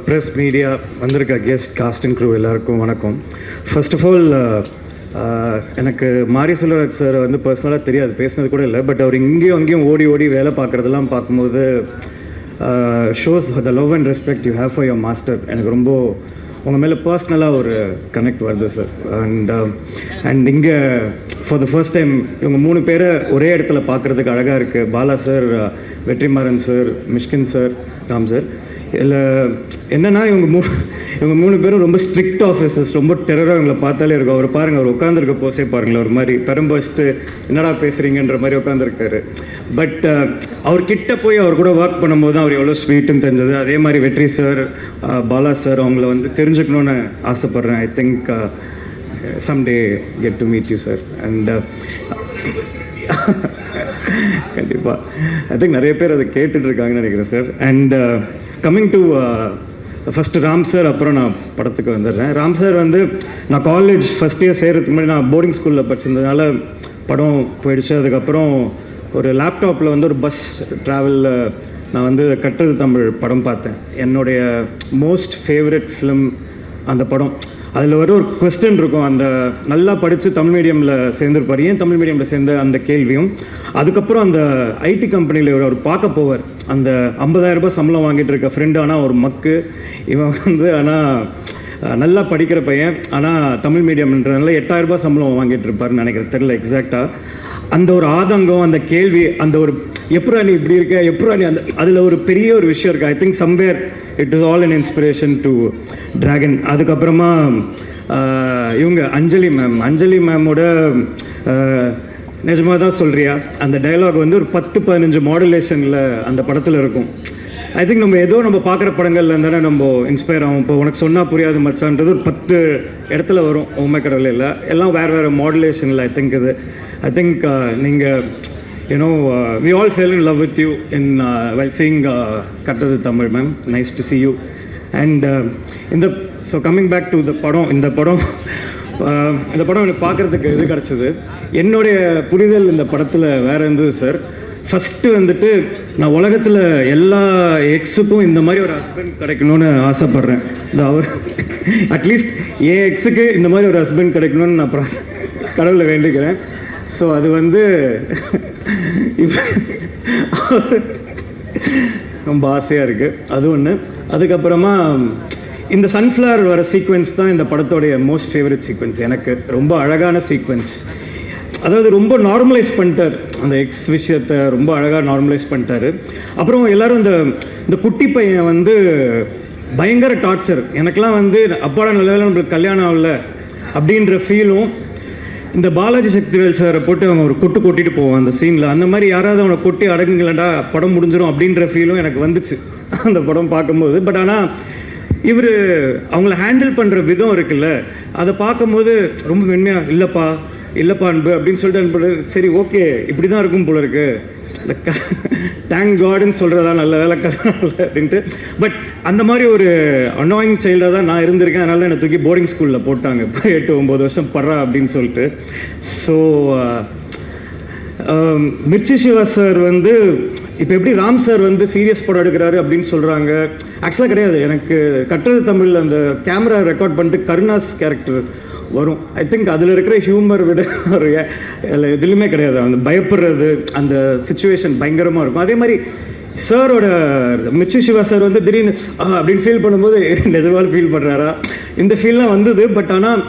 Press media வந்திருக்க guest cost and crew எல்லாருக்கும் வணக்கம். ஃபர்ஸ்ட் ஆஃப் ஆல் எனக்கு மாரி செல்வராஜ் சார் வந்து பர்சனலாக தெரியாது, பேசினது கூட இல்லை. பட் அவர் இங்கேயும் அங்கேயும் ஓடி ஓடி வேலை பார்க்குறதெல்லாம் பார்க்கும்போது shows the love and respect you have for your master. எனக்கு ரொம்ப உங்கள் மேலே பர்சனலாக ஒரு கனெக்ட் வருது சார். அண்ட் இங்கே ஃபார் த ஃபர்ஸ்ட் டைம் இவங்க 3 பேரை ஒரே இடத்துல பார்க்குறதுக்கு அழகாக இருக்குது. Bala sir, Vetrimaaran sir, Mysskin sir, Ram sir. இதில் என்னென்னா இவங்க 3 பேரும் ரொம்ப ஸ்ட்ரிக்ட் ஆஃபீஸர்ஸ், ரொம்ப டெரராக இவங்களை பார்த்தாலே இருக்கும். அவர் பாருங்கள், அவர் உட்காந்துருக்க போசே பாருங்களேன், ஒரு மாதிரி பெரும்பஸ்ட்டு என்னடா பேசுகிறீங்கன்ற மாதிரி உட்காந்துருக்காரு. பட் அவர்கிட்ட போய் அவர் கூட ஒர்க் பண்ணும்போது தான் அவர் எவ்வளோ ஸ்வீட்டுன்னு தெரிஞ்சது. அதே மாதிரி வெற்றி சார், பாலா சார், அவங்கள வந்து தெரிஞ்சுக்கணுன்னு ஆசைப்பட்றேன். I think someday get to meet you sir. And கண்டிப்பாக ஐ திங்க் நிறைய பேர் அதை கேட்டுட்ருக்காங்கன்னு நினைக்கிறேன் sir. And coming to first Ram sir, அப்புறம் நான் படத்துக்கு வந்துடுறேன். ராம் சார் வந்து நான் காலேஜ் ஃபஸ்ட் இயர் சேர்கிறதுக்கு முன்னாடி நான் போர்டிங் ஸ்கூலில் படிச்சிருந்ததுனால படம் போயிடுச்சு. அதுக்கப்புறம் ஒரு லேப்டாப்பில் வந்து ஒரு பஸ் ட்ராவலில் நான் வந்து கட்டுறது தமிழ் படம் பார்த்தேன். என்னுடைய மோஸ்ட் ஃபேவரட் ஃபிலிம் அந்த படம். அதில் ஒரு கொஸ்டின் இருக்கும், அந்த நல்லா படித்து தமிழ் மீடியமில் சேர்ந்துருப்பார், ஏன் தமிழ் மீடியமில் சேர்ந்த அந்த கேள்வியும். அதுக்கப்புறம் அந்த ஐடி கம்பெனியில் அவர் பார்க்க போவார், அந்த 50,000 ரூபாய் சம்பளம் வாங்கிட்டு இருக்க ஃப்ரெண்டு. ஆனால் ஒரு மக்கு இவன் வந்து, ஆனால் நல்லா படிக்கிற பையன், ஆனால் தமிழ் மீடியம்ன்றதுனால 8,000 ரூபாய் சம்பளம் வாங்கிட்டு இருப்பாருன்னு நினைக்கிறேன், தெரியல எக்ஸாக்டாக. அந்த ஒரு ஆதங்கம், அந்த கேள்வி, அந்த ஒரு எப்படா நீ இப்படி இருக்க, எப்படா நீ அந்த, அதில் ஒரு பெரிய ஒரு விஷயம் இருக்குது. I think somewhere it is all an inspiration to dragon. அதுக்கப்புறமா இவங்க அஞ்சலி மேமோட நிஜமாக தான் சொல்கிறியா அந்த டைலாக் வந்து ஒரு 10-15 மாடுலேஷனில் அந்த படத்தில் இருக்கும். ஐ திங்க் நம்ம பார்க்குற படங்கள்ல இருந்தானே நம்ம இன்ஸ்பயர் ஆகும். இப்போ உனக்கு சொன்னால் புரியாது மச்சான்றது ஒரு 10 இடத்துல வரும் உண்மை கடவுள் இல்லை, எல்லாம் வேறு மாடுலேஷனில். ஐ திங்க் நீங்கள் we all fell in love with you in while seeing கட்டுறது Tamil ma'am. Nice to see you. And so coming back to இந்த படம் எனக்கு பார்க்குறதுக்கு இது கிடச்சிது. என்னுடைய புரிதல் இந்த படத்தில் வேறு இருந்தது சார். ஃபஸ்ட்டு வந்துட்டு நான் உலகத்தில் எல்லா எக்ஸுக்கும் இந்த மாதிரி ஒரு ஹஸ்பண்ட் கிடைக்கணும்னு ஆசைப்பட்றேன். அவர் அட்லீஸ்ட் என் எக்ஸுக்கு இந்த மாதிரி ஒரு ஹஸ்பண்ட் கிடைக்கணும்னு நான் கடவுளை வேண்டிக்கிறேன். ஸோ அது வந்து ரொம்ப ஆசையாக இருக்குது, அது ஒன்று. அதுக்கப்புறமா இந்த சன்ஃப்ளவர் வர சீக்வென்ஸ் தான் இந்த படத்தோடைய மோஸ்ட் ஃபேவரட் சீக்வென்ஸ். எனக்கு ரொம்ப அழகான சீக்வென்ஸ். அதாவது ரொம்ப நார்மலைஸ் பண்ணிட்டார் அந்த எக்ஸ் விஷயத்தை, ரொம்ப அழகாக நார்மலைஸ் பண்ணிட்டாரு. அப்புறம் எல்லோரும் இந்த குட்டி பையன் வந்து பயங்கர டார்ச்சர். எனக்கெலாம் வந்து அப்பாடா நல்ல வேலை நம்மளுக்கு கல்யாணம் ஆகல அப்படின்ற ஃபீலும், இந்த பாலாஜி சக்திவேல் சாரை போட்டு அவங்க ஒரு கொட்டிட்டு போவான் அந்த சீனில். அந்த மாதிரி யாராவது அவனை கொட்டி அடங்குங்களா படம் முடிஞ்சிடும் அப்படின்ற ஃபீலும் எனக்கு வந்துச்சு அந்த படம் பார்க்கும்போது. பட் ஆனால் இவர் அவங்கள ஹேண்டில் பண்ணுற விதம் இருக்குல்ல, அதை பார்க்கும்போது ரொம்ப மென்மையாக இல்லைப்பா அன்பு அப்படின்னு சொல்லிட்டு அனுப்புறது. சரி, ஓகே, இப்படி தான் இருக்கும் போல இருக்கு, தேங்க் காடுன்னு சொல்கிறதா நல்ல வேலை அப்படின்ட்டு. பட் அந்த மாதிரி ஒரு அனாயிங் சைல்டாக தான் நான் இருந்திருக்கேன். அதனால என்னை தூக்கி போர்டிங் ஸ்கூலில் போட்டாங்க 8-9 வருஷம் படுறா அப்படின்னு சொல்லிட்டு. ஸோ மிர்ச்சி சிவா சார் வந்து இப்போ எப்படி ராம் சார் வந்து சீரியஸ் படம் எடுக்கிறாரு அப்படின்னு சொல்கிறாங்க. ஆக்சுவலாக கிடையாது. எனக்கு கட்டுறது தமிழில் அந்த கேமரா ரெக்கார்ட் பண்ணிட்டு கருணாஸ் கேரக்டர் வரும். ஐ திங்க் அதில் இருக்கிற ஹியூமர் விட எதுலையுமே கிடையாது. அந்த பயப்படுறது, அந்த சுச்சுவேஷன் பயங்கரமாக இருக்கும். அதே மாதிரி சாரோட மிர்ச்சி சிவா சார் வந்து திடீர்னு அப்படின்னு ஃபீல் பண்ணும்போது நிஜமாக ஃபீல் பண்ணுறாரா, இந்த ஃபீல்லாம் வந்தது. பட் ஆனால்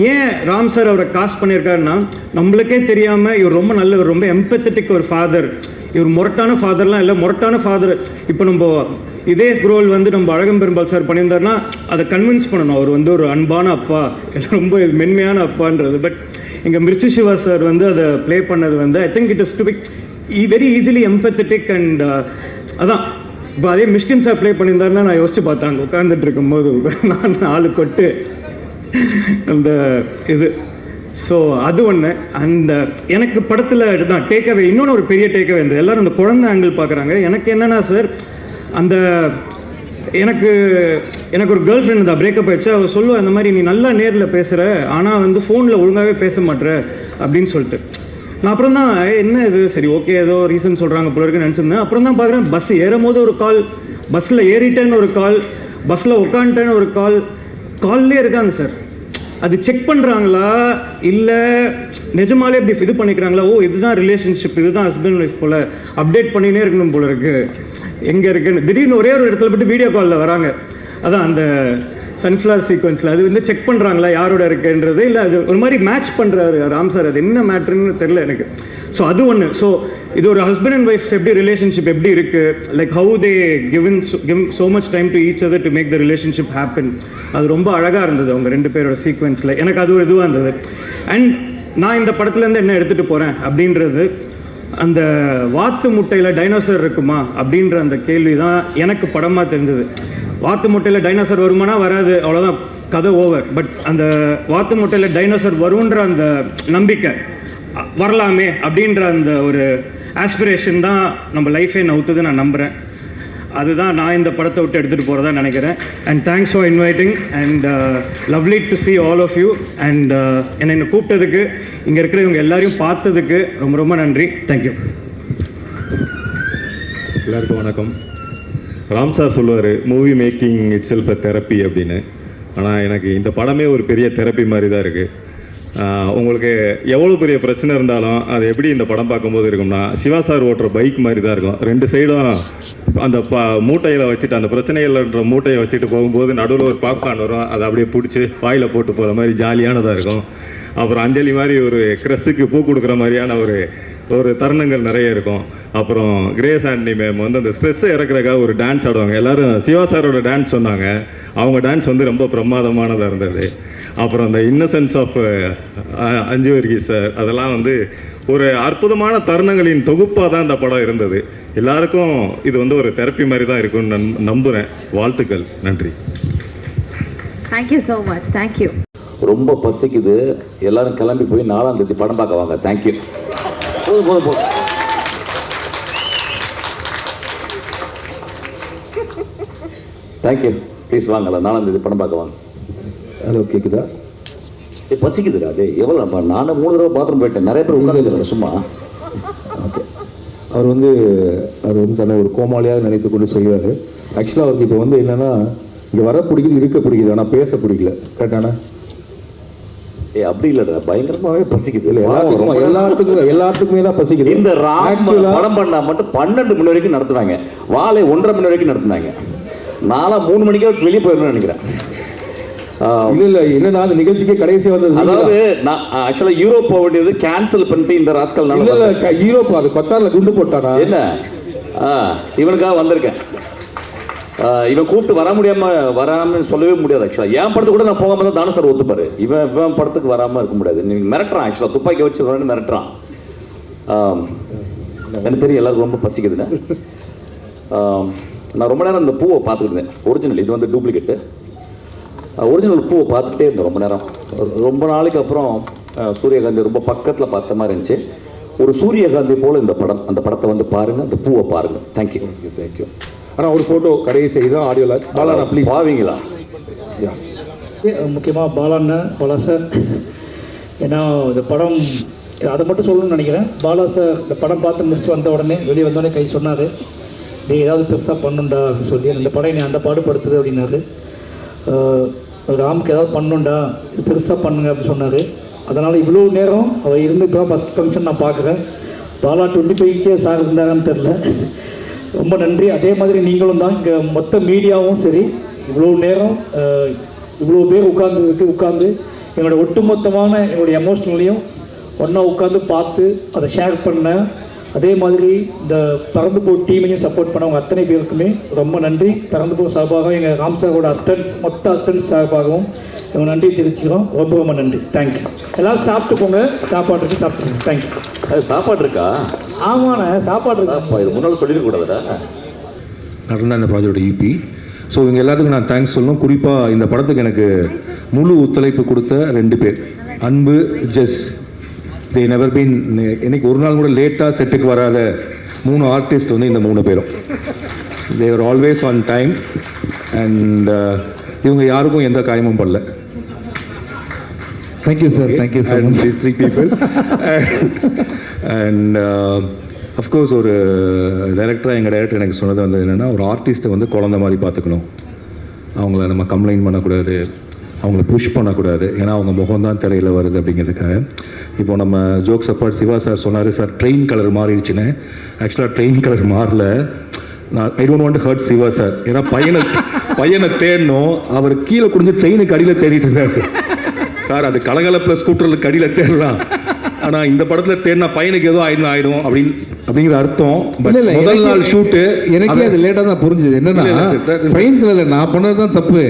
ஏன் ராம் சார் அவரை காஸ்ட் பண்ணியிருக்காருன்னா, நம்மளுக்கே தெரியாமல் இவர் ரொம்ப நல்லவர், ரொம்ப எம்பத்தட்டிக் ஒரு ஃபாதர். இவர் முரட்டான ஃபாதர்லாம் இல்லை, முரட்டான ஃபாதர். இப்போ நம்ம இதே ரோல் வந்து நம்ம அழகம் பெரும்பால் சார் பண்ணியிருந்தாருன்னா அதை கன்வின்ஸ் பண்ணணும், அவர் வந்து ஒரு அன்பான அப்பா, ரொம்ப மென்மையான அப்பான்றது. பட் இங்கே மிர்ச்சி சிவா சார் வந்து அதை ப்ளே பண்ணது வந்து I think it is to be very easily empathetic. And அதான் இப்போ அதே மிஷ்கின் சார் ப்ளே பண்ணியிருந்தாருன்னா நான் யோசிச்சு பார்த்தாங்க உட்காந்துட்டு இருக்கும்போது நான் 4 கொட்டு அந்த இது. ஸோ அது ஒன்று. அந்த எனக்கு படத்தில் தான் டேக்அவே, இன்னொன்று ஒரு பெரிய டேக்அவே இருந்தது. எல்லோரும் அந்த குழந்தை ஆங்கிள் பார்க்குறாங்க. எனக்கு என்னென்னா சார், அந்த எனக்கு ஒரு கேர்ள் ஃப்ரெண்ட் தான் பிரேக்கப் ஆயிடுச்சு. அவள் சொல்லுவா, இந்த மாதிரி நீ நல்லா நேரில் பேசுகிற, ஆனால் வந்து ஃபோனில் ஒழுங்காகவே பேச மாட்டேற அப்படின்னு சொல்லிட்டு. நான் அப்புறம் தான் என்ன இது சரி ஓகே ஏதோ ரீசன் சொல்கிறாங்க போல இருக்குன்னு நினச்சிருந்தேன். அப்புறம் தான் பார்க்குறேன் பஸ் ஏறும் போது ஒரு கால், பஸ்ஸில் ஏறிட்டேன்னு ஒரு கால், பஸ்ஸில் உட்காந்துட்டேன்னு ஒரு கால், கால்லே இருக்காங்க சார். அது செக் பண்ணுறாங்களா இல்லை நிஜமாலே இப்படி இது பண்ணிக்கிறாங்களா? ஓ இதுதான் ரிலேஷன்ஷிப், இதுதான் ஹஸ்பண்ட் ஒய்ஃப் போல் அப்டேட் பண்ணினே இருக்கணும் போல இருக்குது. எங்கே இருக்குன்னு திடீர்னு ஒரே ஒரு இடத்துல போய்ட்டு வீடியோ காலில் வராங்க. அதான் அந்த சன்ஃப்ளவர் சீக்வன்ஸில் அது வந்து செக் பண்ணுறாங்களா யாரோட இருக்குன்றது, இல்லை அது ஒரு மாதிரி மேட்ச் பண்ணுறாரு ராம் சார். அது என்ன மேட்ருன்னு தெரில எனக்கு. ஸோ அது ஒன்று. ஸோ இது ஒரு ஹஸ்பண்ட் அண்ட் ஒய்ஃப் எப்படி ரிலேஷன்ஷிப் எப்படி இருக்குது, like how they give so much time to each other to make the relationship happen. அது ரொம்ப அழகாக இருந்தது அவங்க 2 பேரோட சீக்வன்ஸில். எனக்கு அது ஒரு இதுவாக இருந்தது. அண்ட் நான் இந்த படத்துலேருந்து என்ன எடுத்துகிட்டு போகிறேன் அப்படின்றது, அந்த வாத்து முட்டையில் டைனோசர் இருக்குமா அப்படின்ற அந்த கேள்வி தான் எனக்கு படமாக தெரிஞ்சது. வாத்து முட்டையில் டைனோசர் வருமானா வராது, அவ்வளோதான், கதை ஓவர். பட் அந்த வாத்து முட்டையில் டைனோசர் வருன்ற அந்த நம்பிக்கை, வரலாமே அப்படின்ற அந்த ஒரு ஆஸ்பிரேஷன் தான் நம்ம லைஃபே நவுத்துது நான் நம்புகிறேன். அதுதான் நான் இந்த படத்தை விட்டு எடுத்துகிட்டு போகிறதா நினைக்கிறேன். And thanks for inviting and lovely to see all of you. And என்னை கூப்பிட்டதுக்கு, இங்கே இருக்கிற இவங்க எல்லாரையும் பார்த்ததுக்கு ரொம்ப ரொம்ப நன்றி. தேங்க்யூ. எல்லாருக்கும் வணக்கம். ராம் சார் சொல்லுவார் movie making it self therapy அப்படின்னு. ஆனால் எனக்கு இந்த படமே ஒரு பெரிய தெரப்பி மாதிரி தான் இருக்குது. உங்களுக்கு எவ்வளோ பெரிய பிரச்சனை இருந்தாலும் அது எப்படி இந்த படம் பார்க்கும்போது இருக்கும்னா, சிவா சார் ஓட்டுற பைக் மாதிரி தான் இருக்கும். 2 சைடும் அந்த மூட்டையில் வச்சுட்டு, அந்த பிரச்சனைகள்ன்ற மூட்டையை வச்சுட்டு போகும்போது நடுவில் ஒரு பாப்கார்ன் வரும், அதை அப்படியே பிடிச்சி வாயில் போட்டு போகிற மாதிரி ஜாலியானதாக இருக்கும். அப்புறம் அஞ்சலி மாதிரி ஒரு க்ரெஸ்ஸுக்கு பூ கொடுக்குற மாதிரியான ஒரு தருணங்கள் நிறைய இருக்கும். அப்புறம் கிரேஸ் ஆண்டனி மேம் வந்து அந்த ஸ்ட்ரெஸ்ஸை இறக்குறதுக்காக ஒரு டான்ஸ் ஆடுவாங்க. எல்லோரும் சிவா சாரோட டான்ஸ் சொன்னாங்க. அவங்க டான்ஸ் வந்து ரொம்ப பிரமாதமானதாக இருந்தது. அப்புறம் அந்த இன்னசென்ஸ் ஆஃப் அஞ்சு வர்கீஸ் சார், அதெல்லாம் வந்து ஒரு அற்புதமான தருணங்களின் தொகுப்பாக தான் இந்த படம் இருந்தது. எல்லாருக்கும் இது வந்து ஒரு தெரப்பி மாதிரி தான் இருக்கும்னு நம்புகிறேன். வாழ்த்துக்கள். நன்றி. Thank you so much. தேங்க்யூ. ரொம்ப பசிக்குது, எல்லாரும் கிளம்பி போய் 4ஆம் தேதி படம் பார்க்க வாங்க. தேங்க்யூ. போதும். தேங்க்யூ. ப்ளீஸ் வாங்கல, 4ஆம் தேதி படம் பார்க்க வாங்க. ஹலோ, கேட்குதா? பசிக்குதுடா. அதே எவ்வளோ நம்ம நானும் 3 தடவை பாத்ரூம் போயிட்டேன். நிறைய பேர் உட்காந்துருக்கேன் சும்மா. ஓகே. அவர் வந்து தன்னை ஒரு கோமாளியாக நினைத்து கொண்டு செய்வார். ஆக்சுவலாக அவருக்கு இப்போ வந்து என்னென்னா, இங்கே வர பிடிக்குது, இருக்க பிடிக்குது, ஆனால் பேச பிடிக்கல. கரெக்டானா? அப்படி இல்லைடா, பயங்கரமாகவே பசிக்குது. இல்லை, எல்லாத்துக்குமே தான் பசிக்குது. இந்த படம் பண்ணா மட்டும் 12 மணி வரைக்கும் நடத்துனாங்க. வாழை 1:30 மணி வரைக்கும் நடத்துனாங்க. 3 மணிக்கு வெளியே போயிடணும்னு நினைக்கிறேன். இல்ல என்னன்னா அந்த நிகழ்ச்சிக்கு கடைசி வந்தது. அதாவது நான் ஆக்சுவலா யூரோப் போக வேண்டியது கேன்சல் பண்ணிட்டு இந்த ராஸ்கல் இல்ல யூரோப் அது கத்தார்ல குண்டு போட்டானா என்ன, இவனுக்காக வந்திருக்கேன். இவன் கூப்பிட்டு வராம சொல்லவே முடியாது. ஆக்சுவலா என் படத்துக்கு கூட நான் போகாம தான் தானே சார் ஒத்துப்பாரு. இவன் படத்துக்கு வராம இருக்க முடியாது. நீங்க மிரட்டுறான். ஆக்சுவலா துப்பாக்கி வச்சு மிரட்டுறான். எனக்கு தெரியும் எல்லாருக்கும் ரொம்ப பசிக்குதுன்னு. நான் ரொம்ப நேரம் இந்த பூவை பார்த்துக்கிட்டு இருந்தேன். ஒரிஜினல், இது வந்து டூப்ளிகேட்டு. ஒரிஜினல் பூவை பார்த்துக்கிட்டே இருந்தேன் ரொம்ப நேரம். ரொம்ப நாளைக்கு அப்புறம் சூரியகாந்தி ரொம்ப பக்கத்தில் பார்த்த மாதிரி இருந்துச்சு. ஒரு சூரியகாந்தி போல் இந்த படம். அந்த படத்தை வந்து பாருங்கள், அந்த பூவை பாருங்கள். தேங்க்யூ. தேங்க்யூ. ஆனால் ஒரு ஃபோட்டோ கடைசி தான் ஆடியோவில் பாலாண்ணா ப்ளீஸ் பாவீங்களா? முக்கியமாக பாலா சார், ஏன்னா இந்த படம் அதை மட்டும் சொல்லணும்னு நினைக்கிறேன். பாலா சார் இந்த படம் பார்த்து முடிச்சு வந்த உடனே வெளியே வந்தோடனே கை சொன்னார், நீ ஏதாவது பெருசாக பண்ணுண்டா அப்படின்னு சொல்லி. அந்த படம் நீ அந்த பாடுபடுத்துது அப்படின்னாரு. ராமுக்கு ஏதாவது பண்ணுண்டா, பெருசாக பண்ணுங்க அப்படின்னு சொன்னார். அதனால் இவ்வளோ நேரம் அவர் இருந்து இப்போ ஃபஸ்ட் ஃபங்க்ஷன் நான் பார்க்குறேன். பாலா 25 சார் இருந்தாங்கன்னு தெரில. ரொம்ப நன்றி. அதே மாதிரி நீங்களும் தான். இங்கே மொத்த மீடியாவும் சரி, இவ்வளோ நேரம் இவ்வளோ பேர் உட்காந்து என்னோடய ஒட்டுமொத்தமான என்னுடைய எமோஷ்னலையும் ஒன்றா உட்காந்து பார்த்து அதை ஷேர் பண்ணேன். அதே மாதிரி இந்த பறந்துபோ டீமையும் சப்போர்ட் பண்ணவங்க அத்தனை பேருக்குமே ரொம்ப நன்றி. பறந்துபோ சார்பாகவும் எங்கள் ராம் சாரோட மொத்த அசிஸ்டன்ஸ் சார்பாகவும் இவங்க நன்றி தெரிவிச்சுக்கிறோம். ரொம்ப ரொம்ப நன்றி. தேங்க்யூ. எல்லோரும் சாப்பிட்டு போங்க. சாப்பாடு இருக்கு, சாப்பிட்டுங்க. தேங்க்யூ. அது சாப்பாடு இருக்கா? ஆமாண்ணே, சாப்பாடு இருக்கா. இது முன்னால் சொல்லிடக்கூடாதுடா. நடந்த அந்த ப்ராஜெக்டோட இபி. ஸோ இவங்க எல்லாத்துக்கும் நான் தேங்க்ஸ் சொல்லணும். குறிப்பாக இந்த படத்துக்கு எனக்கு முழு ஒத்துழைப்பு கொடுத்த 2 பேர், அன்பு, ஜெஸ். தே நெவர் பீன், இன்னைக்கு ஒரு நாள் கூட லேட்டாக செட்டுக்கு வராத 3 ஆர்டிஸ்ட் வந்து இந்த 3 பேரும். They are always on time. And இவங்க யாருக்கும் எந்த காயமும் படல. Thank you sir. Thank you sir. 3 people. And of course ஒரு டைரக்டராக எங்கள் டைரக்டர் எனக்கு சொன்னது வந்து என்னென்னா, ஒரு ஆர்டிஸ்ட்டை வந்து குழந்த மாதிரி பார்த்துக்கணும். அவங்கள நம்ம கம்ப்ளைண்ட் பண்ணக்கூடாது, அவங்கள புஷ் பண்ணக்கூடாது, ஏன்னா அவங்க முகம் தான் திரையில் வருது அப்படிங்கிறதுக்காக. இப்போ நம்ம ஜோக்ஸ் அப்பார்ட் சிவா சார் சொன்னார், சார் ட்ரெயின் கலர் மாறிடுச்சுன்னு. ஆக்சுவலாக ட்ரெயின் கலர் மாறல. நான் I don't want to hurt Siva sir, ஏன்னா பையனை தேடணும். அவர் கீழே குடிஞ்சு ட்ரெயினுக்கு அடியில் தேடிட்டு இருக்காரு. சார் அது கலகலப்பில் ஸ்கூட்டருக்கு அடியில் தேடலாம், ஆனால் இந்த படத்தில் தேடினா பையனுக்கு ஏதோ ஆயிடும் அப்படிங்கிற அர்த்தம். முதல் நாள் ஷூட்டு எனக்கே அது லேட்டாக தான் புரிஞ்சுது. என்னன்னா ட்ரெயின் கலரில் நான் பண்ணது தான் தப்பு.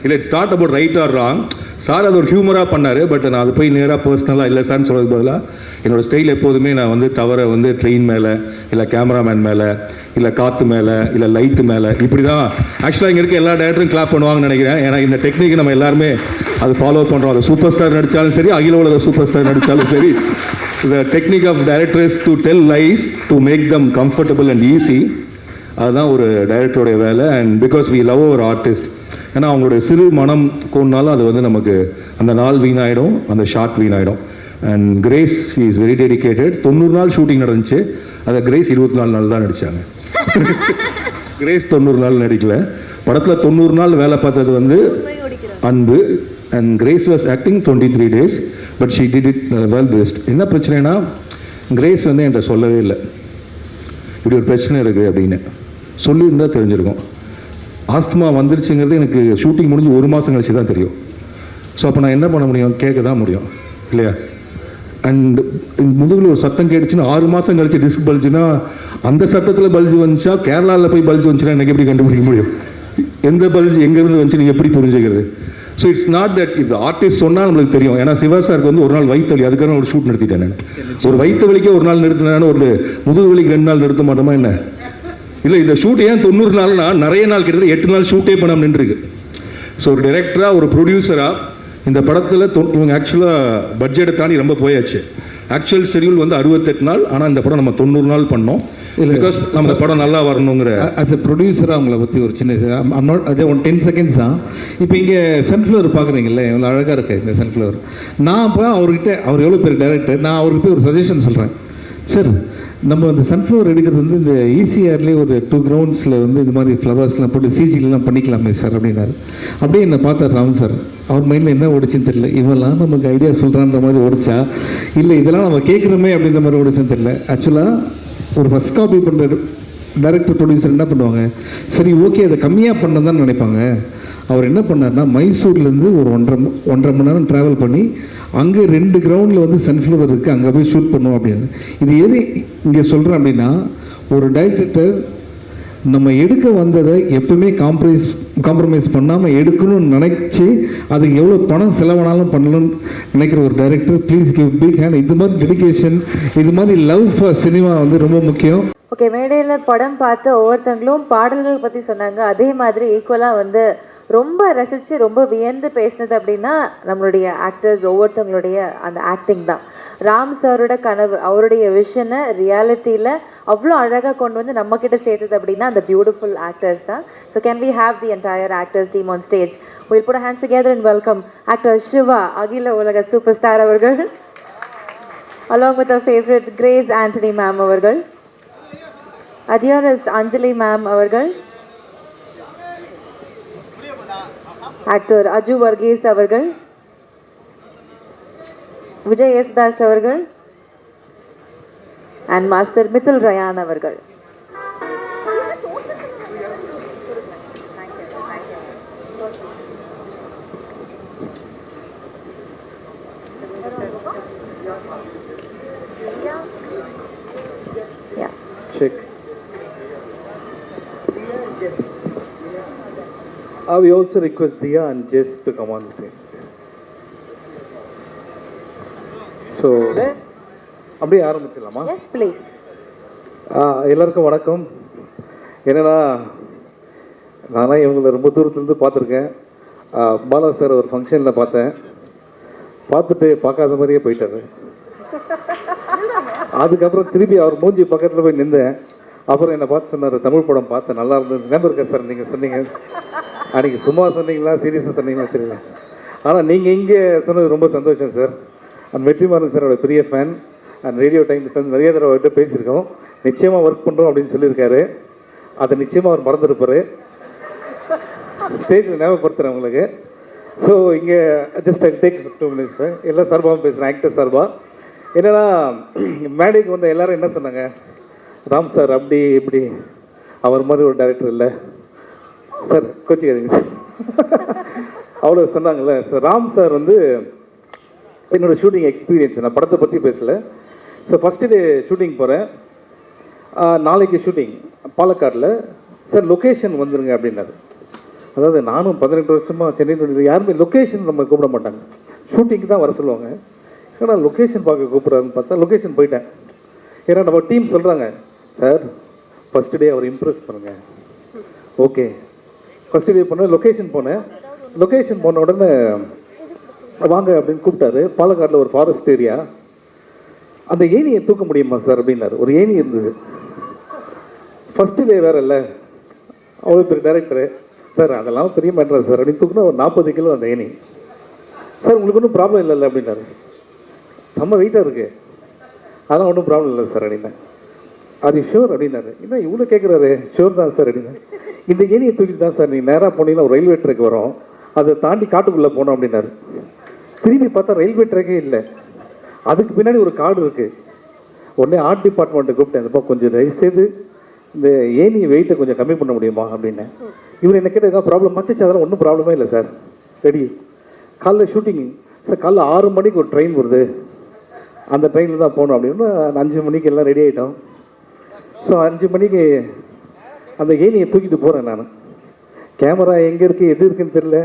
இல்லை it's not about right or wrong. Sir அது ஒரு ஹியூமராக பண்ணார். பட் நான் அது போய் நேராக பர்சனலாக இல்லை சார்னு சொல்கிறது பதிலாக என்னோடய ஸ்டைல் எப்போதுமே நான் வந்து தவற வந்து ட்ரெயின் மேலே, இல்லை கேமராமேன் மேலே, இல்லை காற்று மேலே, இல்லை லைட்டு மேலே, இப்படி தான் ஆக்சுவலாக இங்கே இருக்க எல்லா டேரக்டரும் கிளாப் பண்ணுவாங்கன்னு நினைக்கிறேன். ஏன்னா இந்த டெக்னிக் நம்ம எல்லாருமே அது ஃபாலோ பண்ணுறோம். அது சூப்பர் ஸ்டார் நடித்தாலும் சரி, அகில உலக சூப்பர் ஸ்டார் நடித்தாலும் சரி, the technique of directors to tell lies to make them comfortable and easy, அதுதான் ஒரு டைரக்டருடைய வேலை. And because we love our artist, ஏன்னா அவங்களுடைய சிறு மனம் கொண்டாலும் அது வந்து நமக்கு அந்த நாள் வீணாயிடும், அந்த ஷார்ட் வீணாயிடும். And Grace is very dedicated. 90 நாள் ஷூட்டிங் நடந்துச்சு, அதை கிரேஸ் 24 நாள் தான் நடித்தாங்க. கிரேஸ் 90 நாள் நடிக்கல. படத்தில் 90 நாள் வேலை பார்த்தது வந்து அன்பு. And grace was acting 23 days, but she did it well best. என்ன பிரச்சனைனா, கிரேஸ் வந்து என்கிட்ட சொல்லவே இல்லை இப்படி ஒரு பிரச்சனை இருக்குது அப்படின்னு. சொல்லியிருந்தால் தெரிஞ்சிருக்கும். ஆஸ்துமா வந்துருச்சுங்கிறது எனக்கு ஷூட்டிங் முடிஞ்சு 1 மாதம் கழிச்சு தான் தெரியும். ஸோ அப்போ நான் என்ன பண்ண முடியும்? கேட்க தான் முடியும் இல்லையா? அண்ட் முதுகில் ஒரு சத்தம் கேட்டுச்சுன்னா 6 மாதம் கழிச்சு டிஸ்க் பல்ஜுன்னா, அந்த சத்தத்தில் பல்ஜு வந்துச்சா கேரளாவில் போய் பல்ஜு வந்துச்சுன்னா எனக்கு எப்படி கண்டுபிடிக்க முடியும்? எந்த பல்ஜு எங்கேருந்து வந்துச்சு நீங்கள் எப்படி புரிஞ்சுக்கிறது? ஸோ இட்ஸ் நாட் தட் இது ஆர்டிஸ்ட் சொன்னால் நம்மளுக்கு தெரியும். ஏன்னா சிவா சாருக்கு வந்து ஒரு நாள் வயிற்று வலி, அதுக்காக ஒரு ஷூட் நிறுத்திட்டேன் நான். ஒரு வயிற்று வலிக்கே ஒரு நாள் நிறுத்தினேன், ஒரு முதுகு வலிக்கு 2 நாள் நிறுத்த மாட்டோமா என்ன? இல்லை இந்த ஷூட் ஏன் 90 நாள்னா, நிறைய நாள் கிட்டத்தட்ட 8 நாள் ஷூட்டே பண்ணாமல் நின்றுருக்கு. ஸோ ஒரு டைரக்டராக, ஒரு ப்ரொடியூசராக இந்த படத்தில் இவங்க ஆக்சுவலாக பட்ஜெட்டை தாண்டி ரொம்ப போயாச்சு. ஆக்சுவல் ஷெடியூல் வந்து 68 நாள், ஆனால் இந்த படம் நம்ம 90 நாள் பண்ணோம். பிகாஸ் நம்ம இந்த படம் நல்லா வரணுங்கிற. ஆஸ் எ ப்ரொடியூசராக அவங்கள பற்றி ஒரு சின்ன அதே 10 seconds தான். இப்போ இங்கே சன்ஃப்ளவர் பார்க்குறீங்கல்ல, எவ்வளோ அழகாக இருக்குது இந்த சன்ஃப்ளவர். நான் இப்போ அவர்கிட்ட, அவர் எவ்வளோ பேர் டைரக்டர், நான் அவர்கிட்ட போய் ஒரு சஜஷன் சொல்கிறேன். சார் நம்ம அந்த சன்ஃப்ளவர் எடுக்கிறது வந்து இந்த ஈசிஆர்லேயே ஒரு 2 groundsல வந்து இந்த மாதிரி ஃப்ளவர்ஸ்லாம் போட்டு சிஜிலாம் பண்ணிக்கலாமே சார் அப்படின்னாரு. அப்படியே என்னை பார்த்தார் ராம் சார். அவர் மைண்டில் என்ன ஓடிச்சுன்னு தெரியல. இவெல்லாம் நமக்கு ஐடியா சொல்கிறான்ற மாதிரி ஓடிச்சா, இல்லை இதெல்லாம் நம்ம கேட்குறோமே அப்படின்ற மாதிரி ஓடிச்சுன்னு தெரியல. ஆக்சுவலாக ஒரு ஃபஸ்ட் காப்பி பண்ணுற டைரக்டர் ப்ரொடியூசர் என்ன பண்ணுவாங்க, சரி ஓகே அதை கம்மியாக பண்ண தான் நினைப்பாங்க. அவர் என்ன பண்ணார்னா, மைசூர்லேருந்து ஒரு 1.5 மணி நேரம் ட்ராவல் பண்ணி அங்கே 2 கிரவுண்டில் வந்து சன்ஃப்ளவர் இருக்குது, அங்கே போய் ஷூட் பண்ணுவோம் அப்படின்னு. இது எது இங்கே சொல்கிறேன் அப்படின்னா, ஒரு டைரக்டர் நம்ம எடுக்க வந்ததை எப்பவுமே காம்ப்ரமைஸ் பண்ணாமல் எடுக்கணும்னு நினச்சி அதுக்கு எவ்வளோ பணம் செலவானாலும் பண்ணணும்னு நினைக்கிற ஒரு director, please give big hand. இது மாதிரி டெடிகேஷன், இது மாதிரி லவ் ஃபார் சினிமா வந்து ரொம்ப முக்கியம். ஓகே, மேடையில் படம் பார்த்து ஒவ்வொருத்தங்களும் பாடல்கள் பற்றி சொன்னாங்க. அதே மாதிரி ஈக்குவலாக வந்து ரொம்ப ரசித்து ரொம்ப வியந்து பேசினது அப்படின்னா நம்மளுடைய ஆக்டர்ஸ் ஒவ்வொருத்தவங்களுடைய அந்த ஆக்டிங் தான். ராம் சாரோட கனவு, அவருடைய விஷனை ரியாலிட்டியில் அவ்வளோ அழகாக கொண்டு வந்து நம்மக்கிட்ட சேர்த்தது அப்படின்னா அந்த பியூட்டிஃபுல் ஆக்டர்ஸ் தான். So can we have the entire actors team on stage. We'll put our hands together and welcome actor Shiva, அகில உலக சூப்பர் ஸ்டார் அவர்கள், along with our favorite Grace Anthony ma'am அவர்கள், dearest Anjali ma'am அவர்கள், actor Aju Varghese அவர்கள், Vijay S Das அவர்கள், and master Mithul rayon அவர்கள். Yeah. Check. We also request Diya and Jess to come on the stage, please. So, அப்படியே ஆரம்பிச்சிடலாமா? Yes, please. எல்லாருக்கும் வணக்கம். என்னென்னா, நானாக இவங்களை ரொம்ப தூரத்துலேருந்து பார்த்துருக்கேன். பாலா சார் ஒரு ஃபங்க்ஷனில் பார்த்தேன். பார்த்துட்டு பார்க்காத மாதிரியே போயிட்டாரு. அதுக்கப்புறம் திருப்பி அவர் மூஞ்சி பக்கத்தில் போய் நின்றேன். அப்புறம் என்னை பார்த்து சொன்னார், தமிழ் படம் பார்த்தேன், நல்லா இருந்தது. ஞாபகம் இருக்கா சார் நீங்கள் சொன்னீங்க அன்றைக்கி? சும்மா சொன்னீங்களா சீரியஸாக சொன்னீங்களா தெரியல. ஆனால் நீங்கள் இங்கே சொன்னது ரொம்ப சந்தோஷம் சார். அந்த வெற்றிமாறன் சாரோட பெரிய ஃபேன். அண்ட் ரேடியோ டைம்ஸ் வந்து நிறைய தடவை அவர்கிட்ட பேசியிருக்கோம். நிச்சயமாக ஒர்க் பண்ணுறோம் அப்படின்னு சொல்லியிருக்காரு. அதை நிச்சயமாக அவர் மறந்துருப்பார். ஸ்டேஜில் ஞாபகப்படுத்துகிறேன் உங்களுக்கு. ஸோ இங்கே just I take 2 minutes sir. எல்லா சார்பாகவும் பேசுகிறேன், ஆக்டர் சார்பாக. என்னென்னா மேடைக்கு வந்து எல்லோரும் என்ன சொன்னாங்க, ராம் சார் அப்படி இப்படி அவர் மாதிரி ஒரு டைரக்டர் இல்லை சார், கோச்சிக்காதீங்க சார், அவ்வளோ சொன்னாங்கல்ல சார். ராம் சார் வந்து என்னோடய ஷூட்டிங் எக்ஸ்பீரியன்ஸ், நான் படத்தை பற்றி பேசலை. ஸோ ஃபஸ்ட்டு டே ஷூட்டிங் போகிறேன். நாளைக்கு ஷூட்டிங் பாலக்காடில் சார், லொக்கேஷன் வந்துருங்க அப்படின்னாரு. அதாவது நானும் 18 வருஷமாக சென்னையில் யாருமே லொக்கேஷன் நம்ம கூப்பிட மாட்டாங்க, ஷூட்டிங்க்கு தான் வர சொல்லுவாங்க. ஏன்னா லொக்கேஷன் பார்க்க கூப்பிட்றாருன்னு பார்த்தா லொக்கேஷன் போயிட்டேன். ஏன்னா நம்ம டீம் சொல்கிறாங்க, சார் ஃபஸ்ட்டு டே அவர் இம்ப்ரெஸ் பண்ணுங்கள். ஓகே, ஃபஸ்ட்டு டே போனேன், லொக்கேஷன் போனேன். லொக்கேஷன் போன உடனே வாங்க அப்படின்னு கூப்பிட்டாரு. பாலக்காடில் ஒரு ஃபாரஸ்ட் ஏரியா, அந்த ஏணியை தூக்க முடியுமா சார் அப்படின்னாரு. ஒரு ஏணி இருந்தது. ஃபஸ்ட்டு டே வேறு இல்லை, அவ்வளோ பெரிய டைரக்டரு சார், அதெல்லாம் பெரிய மேட்டரா சார் அப்படின்னு தூக்குனா ஒரு 40 கிலோ அந்த ஏணி. சார் உங்களுக்கு ஒன்றும் ப்ராப்ளம் இல்லைல்ல அப்படின்னாரு. செம்ம வெயிட்டாக இருக்குது, அதெல்லாம் ஒன்றும் ப்ராப்ளம் இல்லை சார் அப்படின்னேன். அது ஷோர் அப்படின்னாரு. என்ன இவ்வளோ கேட்குறாரு, ஷோர் தான் சார் அப்படின்னா. இந்த ஏணியை தூக்கிட்டு தான் சார் நீங்கள் நேராக போனீங்கன்னா ஒரு ரயில்வே ட்ராக் வரும், அதை தாண்டி காட்டுக்குள்ளே போனோம் அப்படின்னாரு. திரும்பி பார்த்தா ரயில்வே ட்ராக்கே இல்லை, அதுக்கு பின்னாடி ஒரு காடு இருக்குது. உடனே ஆர்ட் டிபார்ட்மெண்ட்டை கூப்பிட்டேன், இந்த கொஞ்சம் தயவு செய்து இந்த ஏணி வெயிட்டை கொஞ்சம் கம்மி பண்ண முடியுமா அப்படின்னேன். இவர் என்ன கேட்ட ஏதாவது ப்ராப்ளம் மச்சிச்சு, அதெல்லாம் ஒன்றும் ப்ராப்ளமே இல்லை சார், ரெடி. காலைல ஷூட்டிங் சார், காலைல 6 மணிக்கு ஒரு ட்ரெயின் வருது, அந்த ட்ரெயினில் தான் போகணும் அப்படின்னு 5 மணிக்கு எல்லாம் ரெடி ஆகிட்டோம். ஸோ 5 மணிக்கு அந்த ஏணியை தூக்கிட்டு போகிறேன் நான். கேமரா எங்கே இருக்குது எது இருக்குன்னு தெரியல.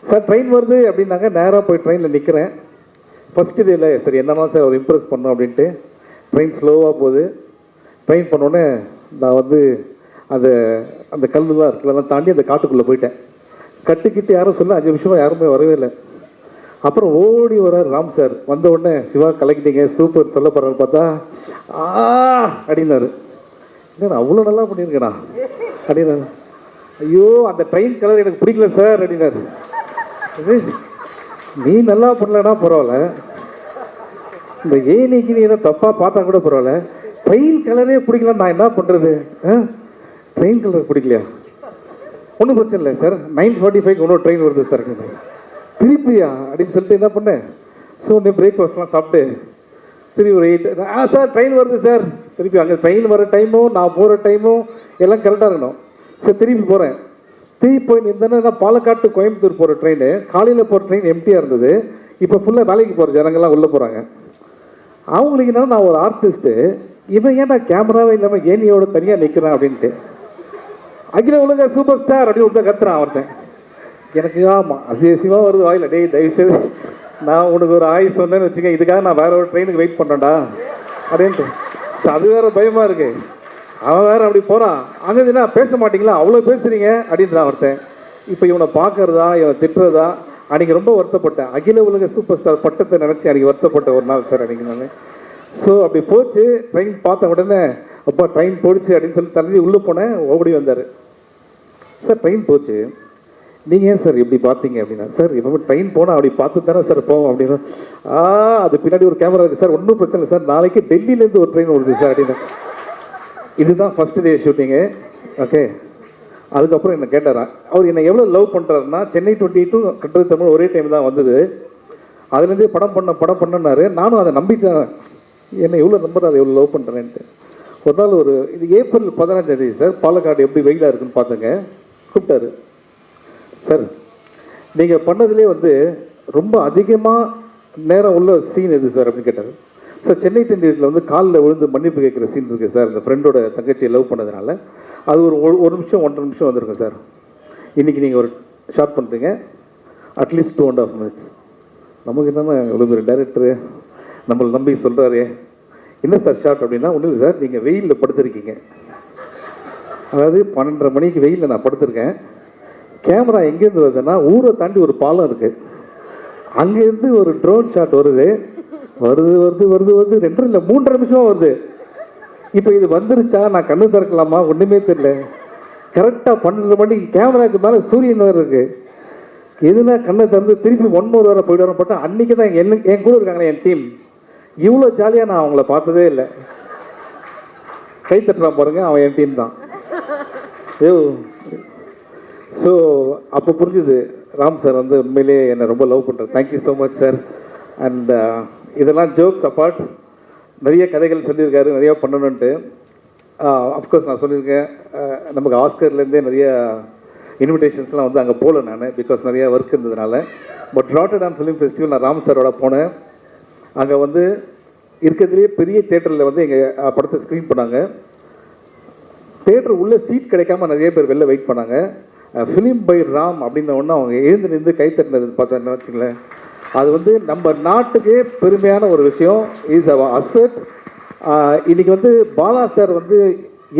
சார் ட்ரெயின் வருது அப்படின்னாங்க. நேராக போய் ட்ரெயினில் நிற்கிறேன். ஃபஸ்ட்டு டேயில் சரி என்னன்னா சார் அவர் இம்ப்ரெஸ் பண்ணோம் அப்படின்ட்டு ட்ரெயின் ஸ்லோவாக போகுது. ட்ரெயின் பண்ணோடனே நான் வந்து அந்த கல்லுலாம் இருக்குல்லாம் தாண்டி அந்த காட்டுக்குள்ளே போயிட்டேன். கட்டுக்கிட்டு யாரும் சொல்ல 5 நிமிஷமாக யாருமே வரவே இல்லை. அப்புறம் ஓடி வர்றார் ராம் சார். வந்த உடனே சிவா கலக்கிட்டீங்க சூப்பர் சொல்ல போகிறான்னு பார்த்தா அப்படின்னாரு. இல்லை அவ்வளோ நல்லா பண்ணியிருக்கேண்ணா அப்படின்னாரு. ஐயோ அந்த ட்ரெயின் கலர் எனக்கு பிடிக்கல சார் அப்படின்னாரு. நீ நல்லா பண்ணலன்னா பரவாயில்ல, இந்த ஏனிக்கு நீ ஏதோ தப்பாக பார்த்தா கூட பரவாயில்ல, ட்ரெயின் கலரே பிடிக்கல, நான் என்ன பண்ணுறது? ட்ரெயின் கலர் பிடிக்கலையா, ஒன்றும் பிரச்சனை இல்லை சார், 9:45 இன்னொரு ட்ரெயின் வருது சார். திருப்பியா அப்படின்னு சொல்லிட்டு என்ன பண்ணேன். ஸோ உடனே பிரேக்ஃபாஸ்ட்லாம் சாப்பிட்டு திருப்பி ஒரு 8 சார் ட்ரெயின் வருது சார். திருப்பி அங்கே ட்ரெயின் வர டைமும் நான் போகிற டைமும் எல்லாம் கரெக்டாக இருக்கணும். சார் திருப்பி போகிறேன். திருப்பி போய் நின்றேன்னா பாலக்காட்டு கோயம்புத்தூர் போகிற ட்ரெயின், காலையில் போகிற ட்ரெயின் எம்டியாக இருந்தது. இப்போ ஃபுல்லாக வேலைக்கு போகிற ஜனங்கள்லாம் உள்ளே போகிறாங்க. அவங்களுக்கு என்னன்னா நான் ஒரு ஆர்டிஸ்ட்டு, இவன் ஏன் நான் கேமராவே இல்லாமல் ஏனியோட தனியாக நிற்கிறேன் அப்படின்ட்டு. அகில உலக சூப்பர் ஸ்டார் அப்படின்னு ஒருத்தன் கத்துறான் அவர்த்தன். எனக்கு ஆமாம் அசியசியமாக வருது வாயில். டேய் தயவுசெய்து நான் உனக்கு ஒரு ஆய் சொன்னேன்னு வச்சுக்க, இதுக்காக நான் வேற ஒரு ட்ரெயினுக்கு வெயிட் பண்ணுறேன்டா அப்படின்ட்டு. ஸோ அது வேறு பயமாக இருக்கு. அவன் வேறு அப்படி போகிறான். அங்கே என்ன பேச மாட்டிங்களா, அவ்வளோ பேசுகிறீங்க அப்படின்றான் ஒருத்தன். இப்போ இவனை பார்க்கறதா இவனை திட்டுறதா, அன்றைக்கி ரொம்ப வருத்தப்பட்டேன். அகில உலக சூப்பர் ஸ்டார் பட்டத்தை நினச்சி அன்றைக்கி வருத்தப்பட்ட ஒரு நாள் சார் அன்றைக்கி நான். ஸோ அப்படி போச்சு. ட்ரெயின் பார்த்த உடனே அப்பா ட்ரெயின் போயிடுச்சு அப்படின்னு சொல்லி தள்ளி உள்ளே போனேன். ஓடி வந்தார். சார் ட்ரெயின் போச்சு, நீங்கள் ஏன் சார் இப்படி பார்த்தீங்க அப்படின்னா. சார் இப்போ ட்ரெயின் போனால் அப்படி பார்த்து தானே சார் போவோம் அப்படின்னா. அது பின்னாடி ஒரு கேமரா இருக்குது சார், ஒன்றும் பிரச்சனை இல்லை சார், நாளைக்கு டெல்லியிலேருந்து ஒரு ட்ரெயின் வருது சார் அப்படின்னு. இதுதான் ஃபஸ்ட்டு டே ஷூட்டிங்கு. ஓகே, அதுக்கப்புறம் என்ன கேட்டாரா, அவர் என்னை எவ்வளோ லவ் பண்ணுறாருன்னா, சென்னை 22 கட்டுரை தமிழ் ஒரே டைம் தான் வந்தது. அதுலேருந்தே படம் பண்ணனாரு. நானும் அதை நம்பிட்டேன், என்னை எவ்வளோ நம்புறாரு, எவ்வளோ லவ் பண்ணுறேன்ட்டு. ஒரு நாள் இது ஏப்ரல் 15 சார், பாலக்காடு எப்படி வெயிலாக இருக்குன்னு பார்த்துங்க. கூப்பிட்டாரு. சார் நீங்கள் பண்ணதுலேயே ரொம்ப அதிகமாக நேரம் உள்ள சீன் எது சார் அப்படின்னு கேட்டார். சார் சென்னை 28 காலில் விழுந்து மன்னிப்பு கேட்குற சீன் இருக்குது சார், இந்த ஃப்ரெண்டோட தங்கச்சியை லவ் பண்ணதுனால. அது ஒரு நிமிஷம் 1.5 நிமிஷம் வந்திருக்கும் சார். இன்றைக்கி நீங்கள் ஒரு ஷார்ட் பண்ணுறீங்க, அட்லீஸ்ட் 2.5 minutes. நமக்கு என்னென்னா இவ்வளோ பெரிய டைரக்டரு நம்மளை நம்பி சொல்கிறாரு. என்ன சார் ஷார்ட் அப்படின்னா, ஒன்றும் இல்லை சார், நீங்கள் வெயிலில் படுத்திருக்கீங்க. அதாவது 12:30 மணிக்கு வெயிலில் நான் படுத்திருக்கேன். கேமரா எங்கேருந்து வருதுன்னா, ஊரை தாண்டி ஒரு பாலம் இருக்குது, அங்கேருந்து ஒரு ட்ரோன் ஷாட் வருது. வருது 2 இல்லை 3.5 நிமிஷம் வருது. இப்போ இது வந்துருச்சா, நான் கண்ணு திறக்கலாமா, ஒன்றுமே தெரியல. கரெக்டாக 12 மணிக்கு கேமராவுக்கு மேலே சூரியன் வேறு இருக்குது. எதுனா கண்ணை திறந்து திருப்பி 1 hour வரை போய்ட்டு வர போட்டால் அன்றைக்கி தான் என் கூட இருக்காங்களே என் டீம், இவ்வளோ ஜாலியாக நான் அவங்கள பார்த்ததே இல்லை. கை தட்டுறான் பாருங்க, அவன் என் டீம் தான். ஸோ அப்போ புரிஞ்சுது ராம் சார் வந்து உண்மையிலேயே என்னை ரொம்ப லவ் பண்ணுறாரு. Thank you so much sir. And இதெல்லாம் ஜோக்ஸ் அப்பார்ட், நிறைய கதைகள் சொல்லியிருக்காரு, நிறையா பண்ணணுன்ட்டு. அஃப்கோர்ஸ் நான் சொல்லியிருக்கேன், நமக்கு ஆஸ்கர்லேருந்தே நிறைய இன்விடேஷன்ஸ்லாம் வந்து அங்கே போகல நான், பிகாஸ் நிறையா ஒர்க் இருந்ததுனால. பட் ராட்டர்டாம் ஃபிலிம் ஃபெஸ்டிவல் நான் ராம் சாரோட போனேன். அங்கே வந்து இருக்கிறதுலேயே பெரிய தேட்டரில் வந்து எங்கள் படத்தை ஸ்க்ரீன் பண்ணாங்க. தேட்டர் உள்ளே சீட் கிடைக்காம நிறைய பேர் வெளில வெயிட் பண்ணாங்க. ஃபிலிம் பை ராம் அப்படின்ன ஒன்று அவங்க எழுந்து நின்று கை தட்டினது பார்த்தேன்னு வச்சுங்களேன். அது வந்து நம்ம நாட்டுக்கே பெருமையான ஒரு விஷயம். இஸ் அவ அசட். இன்றைக்கி வந்து பாலா சார் வந்து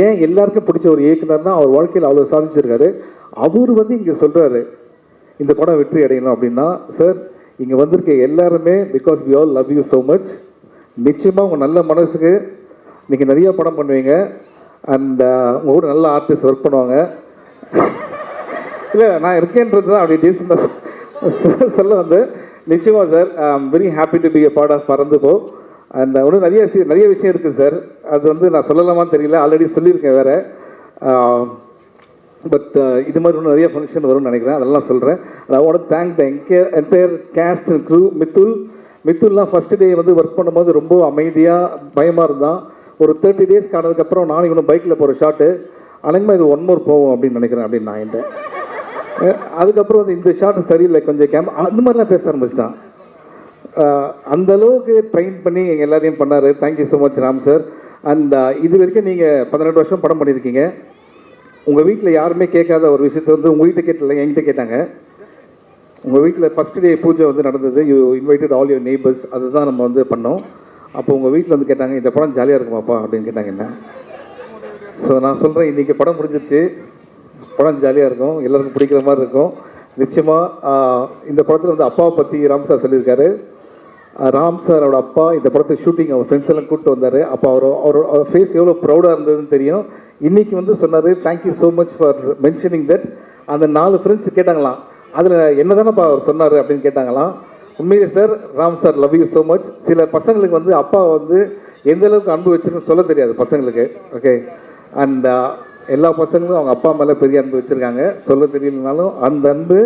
ஏன் எல்லாருக்கும் பிடிச்ச ஒரு இயக்குனர்னா அவர் வாழ்க்கையில் அவ்வளோ சாதிச்சிருக்காரு. அவர் வந்து இங்கே சொல்கிறாரு இந்த படம் வெற்றி அடையணும் அப்படின்னா, சார் இங்கே வந்திருக்க எல்லாருமே because we all love you so much. நிச்சயமாக உங்கள் நல்ல மனசுக்கு நீங்கள் நிறைய படம் பண்ணுவீங்க. அண்ட் உங்கள் கூட நல்ல ஆர்டிஸ்ட் ஒர்க் பண்ணுவாங்க. இல்லை நான் இருக்கேன்றது தான் அப்படி டீசெண்டாக சொல்ல வந்து. நிச்சயமாக sir, I am very happy to be a part of Paranthu Po. And இன்னும் நிறைய விஷயம் இருக்குது சார். அது வந்து நான் சொல்லலாமான்னு தெரியல, ஆல்ரெடி சொல்லியிருக்கேன் வேறு. பட் இது மாதிரி இன்னும் நிறைய ஃபங்க்ஷன் வரும்னு நினைக்கிறேன், அதெல்லாம் சொல்கிறேன். I want to thank the entire cast and crew. மித்துல்லாம் ஃபஸ்ட்டு டே வந்து ஒர்க் பண்ணும்போது ரொம்ப அமைதியாக பயமாக இருந்தான். ஒரு 30 days ஆனதுக்கப்புறம் நானும் இவனும் பைக்கில் போகிற ஷாட்டு அனங்கமாக இது 1 more போவோம் அப்படின்னு நினைக்கிறேன் அப்படின்னு நான் என்கிட்ட. அதுக்கப்புறம் வந்து இந்த ஷாட்டு சரியில்லை கொஞ்சம் அந்த மாதிரிலாம் பேச ஆரம்பிச்சிட்டான். அந்த அளவுக்கு ட்ரெயின் பண்ணி எங்கள் எல்லாரையும் பண்ணார். Thank you so much Ram sir. And இது வரைக்கும் நீங்கள் 18 வருஷம் படம் பண்ணியிருக்கீங்க. உங்கள் வீட்டில் யாருமே கேட்காத ஒரு விஷயத்தை வந்து உங்கள் வீட்டை கேட்டல, என்கிட்ட கேட்டாங்க. உங்கள் வீட்டில் ஃபஸ்ட்டு டே பூஜை வந்து நடந்தது, you invited all your neighbours, அதுதான் நம்ம வந்து பண்ணோம். அப்போ உங்கள் வீட்டில் வந்து கேட்டாங்க இந்த படம் ஜாலியாக இருக்குமாப்பா அப்படின்னு கேட்டாங்க என்ன. ஸோ நான் சொல்கிறேன், இன்றைக்கி படம் முடிஞ்சிருச்சு, படம் ஜாலியாக இருக்கும், எல்லாருக்கும் பிடிக்கிற மாதிரி இருக்கும். நிச்சயமாக இந்த படத்தில் வந்து அப்பாவை பற்றி ராம் சார் சொல்லியிருக்காரு. ராம் சாரோட அப்பா இந்த படத்தை ஷூட்டிங் அவர் ஃப்ரெண்ட்ஸ் எல்லாம் கூப்பிட்டு வந்தார். அப்போ அவர் ஃபேஸ் எவ்வளோ ப்ரௌடாக இருந்ததுன்னு தெரியும். இன்றைக்கி வந்து சொன்னார், thank you so much for mentioning that. அந்த 4 ஃப்ரெண்ட்ஸ் கேட்டாங்களாம், அதில் என்ன தானேப்பா அவர் சொன்னார் அப்படின்னு கேட்டாங்களாம். உண்மையிலே sir, Ram sir love you so much. சில பசங்களுக்கு வந்து அப்பா வந்து எந்த அளவுக்கு அன்பு வச்சுருன்னு சொல்ல தெரியாது பசங்களுக்கு. ஓகே. அண்ட் எல்லா பசங்களும் அவங்க அப்பா மேலே பெரிய அன்பு வச்சுருக்காங்க, சொல்ல தெரியலனாலும் அந்த அன்பு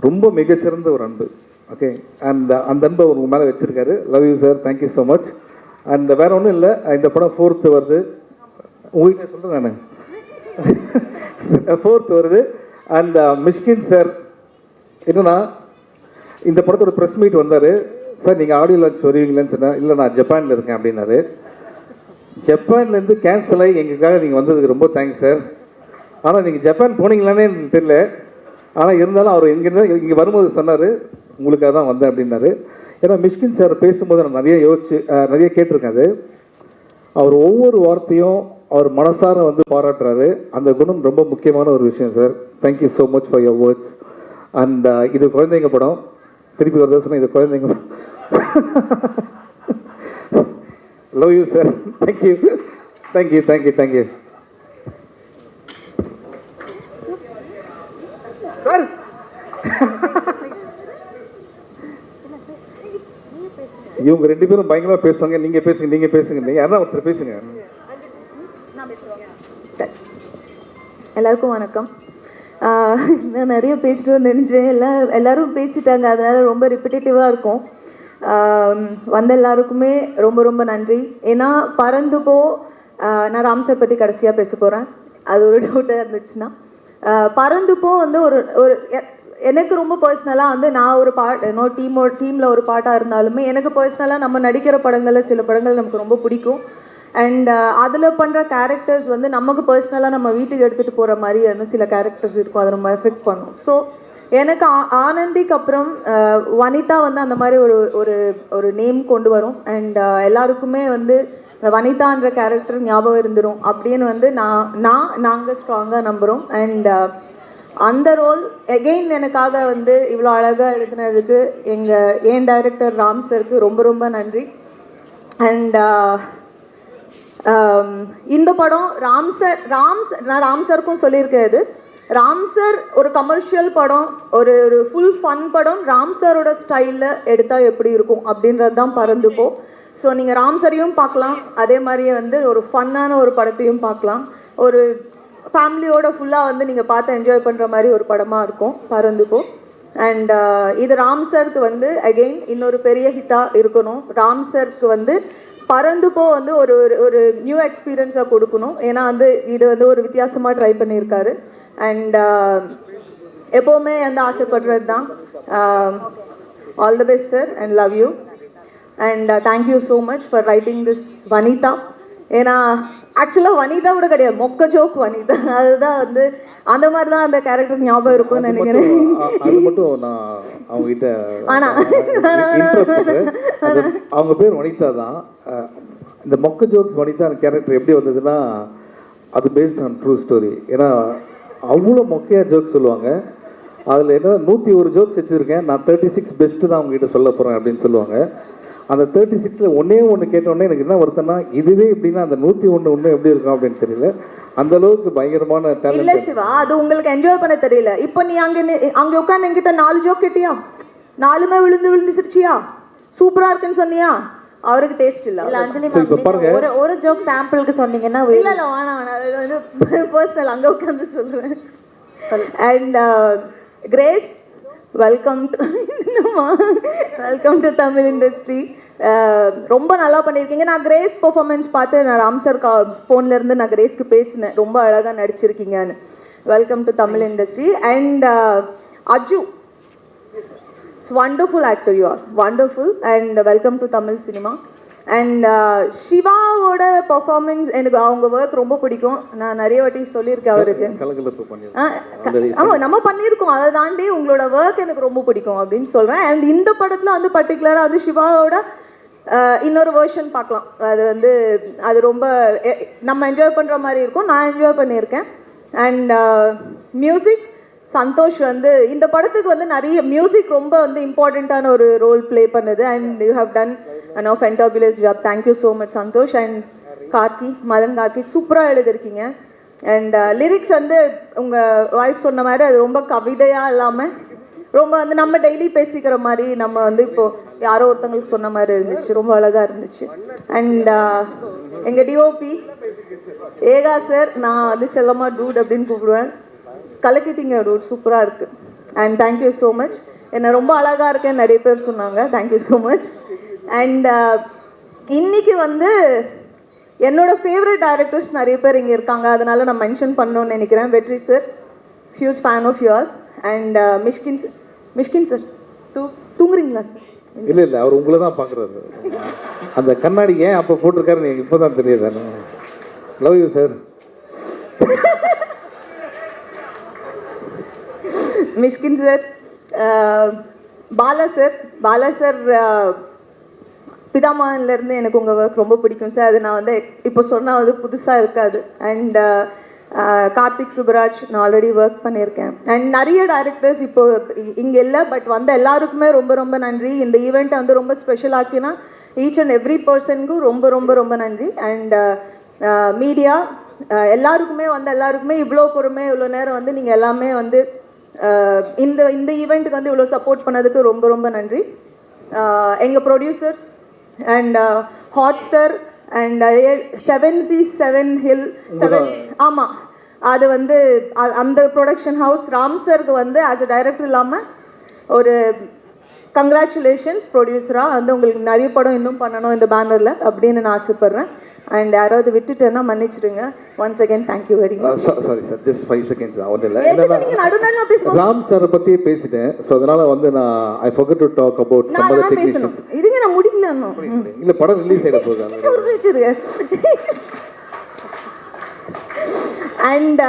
ரொம்ப மிகச்சிறந்த ஒரு அன்பு. ஓகே. அண்ட் அந்த அன்பை உங்கள் மேலே வச்சுருக்காரு. Love you sir, thank you so much. And வேறு ஒன்றும் இல்லை, இந்த படம் 4th வருது. உங்கள்கிட்ட சொல்கிறேன் நான் 4th வருது. அண்ட் மிஷ்கின் சார் என்னன்னா, இந்த படத்தோட ப்ரெஸ் மீட் வந்தார். சார் நீங்கள் ஆடியோ லான்ச் வருவீங்களேன்னு சொன்னேன். இல்லை நான் ஜப்பானில் இருக்கேன் அப்படின்னாரு. ஜப்பான்லேருந்து கேன்சல் ஆகி எங்களுக்காக நீங்கள் வந்ததுக்கு ரொம்ப தேங்க்ஸ் சார். ஆனால் நீங்கள் ஜப்பான் போனீங்களானே எனக்கு தெரியல. ஆனால் இருந்தாலும் அவர் இங்கே வரும்போது சொன்னார் உங்களுக்காக தான் வந்தேன் அப்படின்னாரு. ஏன்னா மிஷ்கின் சார் பேசும்போது நான் நிறைய நிறைய கேட்டிருக்கேன். அது அவர் ஒவ்வொரு வார்த்தையும் அவர் மனசார வந்து பாராட்டுறாரு. அந்த குணம் ரொம்ப முக்கியமான ஒரு விஷயம் sir. Thank you so much for your words. And இது குழந்தைங்க படம், திருப்பி ஒரு தோசை இது குழந்தைங்க. Love you sir. Thank you thank you thank you thank you sir. இவங்க 2 பேரும் பயங்கரமாக பேசுவாங்க. நீங்கள் பேசுங்க, நீங்கள் பேசுங்க, நீங்கள் யாரா ஒருத்தர் பேசுங்க. எல்லாருக்கும் வணக்கம். நான் நிறைய பேசணும்னு நினச்சேன், எல்லாரும் பேசிட்டாங்க, அதனால் ரொம்ப ரிப்பிட்டேட்டிவாக இருக்கும். வந்த எல்லாருக்குமே ரொம்ப ரொம்ப நன்றி. ஏன்னா பறந்துப்போ நான் ராம் சார் பற்றி கடைசியாக பேச போகிறேன், அது ஒரு டவுட்டாக இருந்துச்சுன்னா. பறந்துப்போ வந்து ஒரு எனக்கு ரொம்ப பர்சனலாக வந்து நான் ஒரு டீமில் ஒரு பார்ட்டாக இருந்தாலுமே எனக்கு பர்சனலாக நம்ம நடிக்கிற படங்களில் சில படங்கள் நமக்கு ரொம்ப பிடிக்கும். அண்ட் அதில் பண்ணுற கேரக்டர்ஸ் வந்து நமக்கு பர்சனலாக நம்ம வீட்டுக்கு எடுத்துகிட்டு போகிற மாதிரி வந்து சில கேரக்டர்ஸ் இருக்கும், அதை நம்ம எஃபெக்ட் பண்ணும். ஸோ எனக்கு ஆனந்திக்கு அப்புறம் வனிதா வந்து அந்த மாதிரி ஒரு நேம் கொண்டு வரும். அண்ட் எல்லாருக்குமே வந்து வனிதான்ற கேரக்டர் ஞாபகம் இருந்துடும் அப்படின்னு வந்து நாங்கள் ஸ்ட்ராங்காக நம்புகிறோம். அண்ட் அந்த ரோல் எகெயின் எனக்காக வந்து இவ்வளோ அழகாக எழுதுனதுக்கு என் டைரக்டர் ராம் சருக்கு ரொம்ப ரொம்ப நன்றி. அண்ட் இந்த படம் நான் ராம் சருக்கும் சொல்லியிருக்கேன், இது ராம் சார் ஒரு கமர்ஷியல் படம், ஒரு ஃபுல் ஃபன் படம் ராம் சாரோட ஸ்டைலில் எடுத்தால் எப்படி இருக்கும் அப்படின்றது தான் பறந்துப்போம். ஸோ நீங்கள் ராம் சரையும் பார்க்கலாம், அதே மாதிரியே வந்து ஒரு ஃபன்னான ஒரு படத்தையும் பார்க்கலாம். ஒரு ஃபேமிலியோட ஃபுல்லாக வந்து நீங்கள் பார்த்து என்ஜாய் பண்ணுற மாதிரி ஒரு படமாக இருக்கும் பறந்துப்போ. அண்ட் இது ராம் சருக்கு வந்து அகெயின் இன்னொரு பெரிய ஹிட்டாக இருக்கணும். ராம் சருக்கு வந்து பறந்துப்போ வந்து ஒரு ஒரு நியூ எக்ஸ்பீரியன்ஸாக கொடுக்கணும். ஏன்னா வந்து இது வந்து ஒரு வித்தியாசமாக ட்ரை பண்ணியிருக்காரு. அண்ட் எப்போவுமே வந்து ஆசைப்படுறது தான். All the best sir and love you and thank you so much for writing this Vanitha. ஏன்னா ஆக்சுவலாக வனிதா கூட கிடையாது, மொக்க ஜோக் வனிதா. அதுதான் வந்து அந்த மாதிரி தான் அந்த கேரக்டர் ஞாபகம் இருக்கும்னு நினைக்கிறேன். அது மட்டும் நான் அவங்ககிட்ட அவங்க பேர் வனிதா தான். இந்த மொக்க ஜோக்ஸ் வனிதா கேரக்டர் எப்படி வந்ததுன்னா அது பேஸ்ட் ஆன் ட்ரூ ஸ்டோரி. ஏன்னா அவ்வளோ மொக்கையாக ஜோக்ஸ் சொல்லுவாங்க. அதில் என்ன 101 ஜோக்ஸ் வச்சுருக்கேன், நான் 36 பெஸ்ட்டு தான் அவங்ககிட்ட சொல்ல போகிறேன் அப்படின்னு சொல்லுவாங்க. அந்த 36ல் ஒன்று கேட்டோடனே எனக்கு என்ன வருத்தம்னா, இதுவே எப்படின்னா அந்த 101 எப்படி இருக்கும் அப்படின்னு தெரியல. அந்த அளவுக்கு பயங்கரமான டேலண்ட். இல்ல சிவா, அது உங்களுக்கு என்ஜாய் பண்ண தெரியல. இப்போ நீ அங்கே உட்காந்து என்கிட்ட 4 ஜோக் கேட்டியா, 4மே விழுந்து சிரிச்சியா, சூப்பரா இருக்குன்னு சொன்னியா, அவருக்கு டேஸ்ட் இல்ல. இல்ல அஞ்சலி மேம், ஒரு ஜோக் சாம்பிளுக்கு சொன்னீங்கன்னா இல்ல வேணாம், அது வந்து பர்சனல், அங்க உட்காந்து சொல்லுவேன். And grace, welcome to Tamil industry. ரொம்ப நல்லா பண்ணியிருக்கீங்க. நான் கிரேஸ் பெர்ஃபார்மன்ஸ் பார்த்து நான் ராம் சார் ஃபோன்ல இருந்து நான் கிரேஸ்க்கு பேசினேன், ரொம்ப அழகாக நடிச்சிருக்கீங்கன்னு. Welcome to Tamil industry. And Aju, wonderful actor, you are wonderful. And welcome to Tamil cinema. And சிவாவோட பெர்ஃபார்மன்ஸ் எனக்கு அவங்க ஒர்க் ரொம்ப பிடிக்கும். நான் நிறைய வாட்டி சொல்லியிருக்கேன் அவருக்கு. ஆமாம், நம்ம பண்ணியிருக்கோம். அதை தாண்டி உங்களோட ஒர்க் எனக்கு ரொம்ப பிடிக்கும் அப்படின்னு சொல்கிறேன். அண்ட் இந்த படத்தில் வந்து பர்டிகுலராக வந்து சிவாவோட இன்னொரு வேர்ஷன் பார்க்கலாம். அது வந்து அது ரொம்ப நம்ம என்ஜாய் பண்ணுற மாதிரி இருக்கும். நான் என்ஜாய் பண்ணியிருக்கேன். அண்ட் மியூசிக், சந்தோஷ் வந்து இந்த படத்துக்கு வந்து நிறைய மியூசிக் ரொம்ப வந்து இம்பார்ட்டண்ட்டான ஒரு ரோல் ப்ளே பண்ணுது. And you have done an fantabulous job. Thank you so much Santhosh. And Karky, Madhan Karky, சூப்பராக எழுதிருக்கீங்க. அண்ட் லிரிக்ஸ் வந்து உங்கள் ஒய்ஃப் சொன்ன மாதிரி அது ரொம்ப கவிதையாக இல்லாமல் ரொம்ப வந்து நம்ம டெய்லி பேசிக்கிற மாதிரி, நம்ம வந்து இப்போது யாரோ ஒருத்தங்களுக்கு சொன்ன மாதிரி இருந்துச்சு. ரொம்ப அழகாக இருந்துச்சு. அண்ட் எங்கள் டிஓபி ஏகா சார், நான் வந்து செல்லம்மா டூட் அப்படின்னு கூப்பிடுவேன். கலக்கிட்டீங்க டூட், சூப்பராக இருக்குது. And thank you so much. என்னை ரொம்ப அழகாக இருக்கேன்னு நிறைய பேர் சொன்னாங்க. Thank you so much. அண்ட் இன்னைக்கு வந்து என்னோட ஃபேவரட் டைரக்டர்ஸ் நிறைய பேர் இங்கே இருக்காங்க, அதனால நான் மென்ஷன் பண்ணணும்னு நினைக்கிறேன். Vetri sir, huge fan of yours. And Mysskin sir, தூங்குறீங்களா சார்? இல்லை இல்லை, அவர் உங்களை தான் பார்க்குறாரு. அந்த கண்ணாடி ஏன் அப்போ போட்டிருக்காருன்னு எனக்கு இப்போ தான் தெரியுது. Love you sir. Mysskin sir, Bala sir பிதாமகன்லேருந்து எனக்கு உங்கள் ஒர்க் ரொம்ப பிடிக்கும் சார். அது நான் வந்து இப்போ சொன்னால் வந்து புதுசாக இருக்காது. அண்ட் கார்த்திக் சுப்ராஜ், நான் ஆல்ரெடி ஒர்க் பண்ணியிருக்கேன். அண்ட் நிறைய டைரக்டர்ஸ் இப்போ இங்கே இல்லை, பட் வந்து எல்லாருக்குமே ரொம்ப ரொம்ப நன்றி. இந்த ஈவெண்ட்டை வந்து ரொம்ப ஸ்பெஷல் ஆக்கினா ஈச் அண்ட் எவ்ரி பர்சனுக்கும் ரொம்ப ரொம்ப ரொம்ப நன்றி. அண்ட் மீடியா எல்லாருக்குமே இவ்வளோ பொறுமை, இவ்வளோ நேரம் வந்து நீங்கள் எல்லாமே வந்து இந்த ஈவெண்ட்டுக்கு வந்து இவ்வளோ சப்போர்ட் பண்ணதுக்கு ரொம்ப ரொம்ப நன்றி. எங்கள் producers and Hotstar and 7C7 Hill 7, ஆமாம், அது வந்து அந்த ப்ரொடக்ஷன் ஹவுஸ் ராம் சருக்கு வந்து ஆஸ் அ டைரக்டர் இல்லாமல் ஒரு கங்க்ராச்சுலேஷன்ஸ் ப்ரொடியூசராக வந்து உங்களுக்கு நிறைய படம் இன்னும் பண்ணணும் இந்த பேனரில் அப்படின்னு நான் ஆசைப்பட்றேன். அண்ட் யாராவது விட்டுட்டேன்னா மன்னிச்சிடுங்க. Once again thank you very much. Sorry sir, just 5 seconds. ஒன்றும் இல்லை, ராம் சாரை பற்றியே பேசிட்டேன். ஸோ அதனால் வந்து நான் I forgot to talk about some other technicians. இதுங்க நான் முடிக்கல இன்னும். இல்லை, படம் ரிலீஸ் ஆகிட போகுது. அண்ட்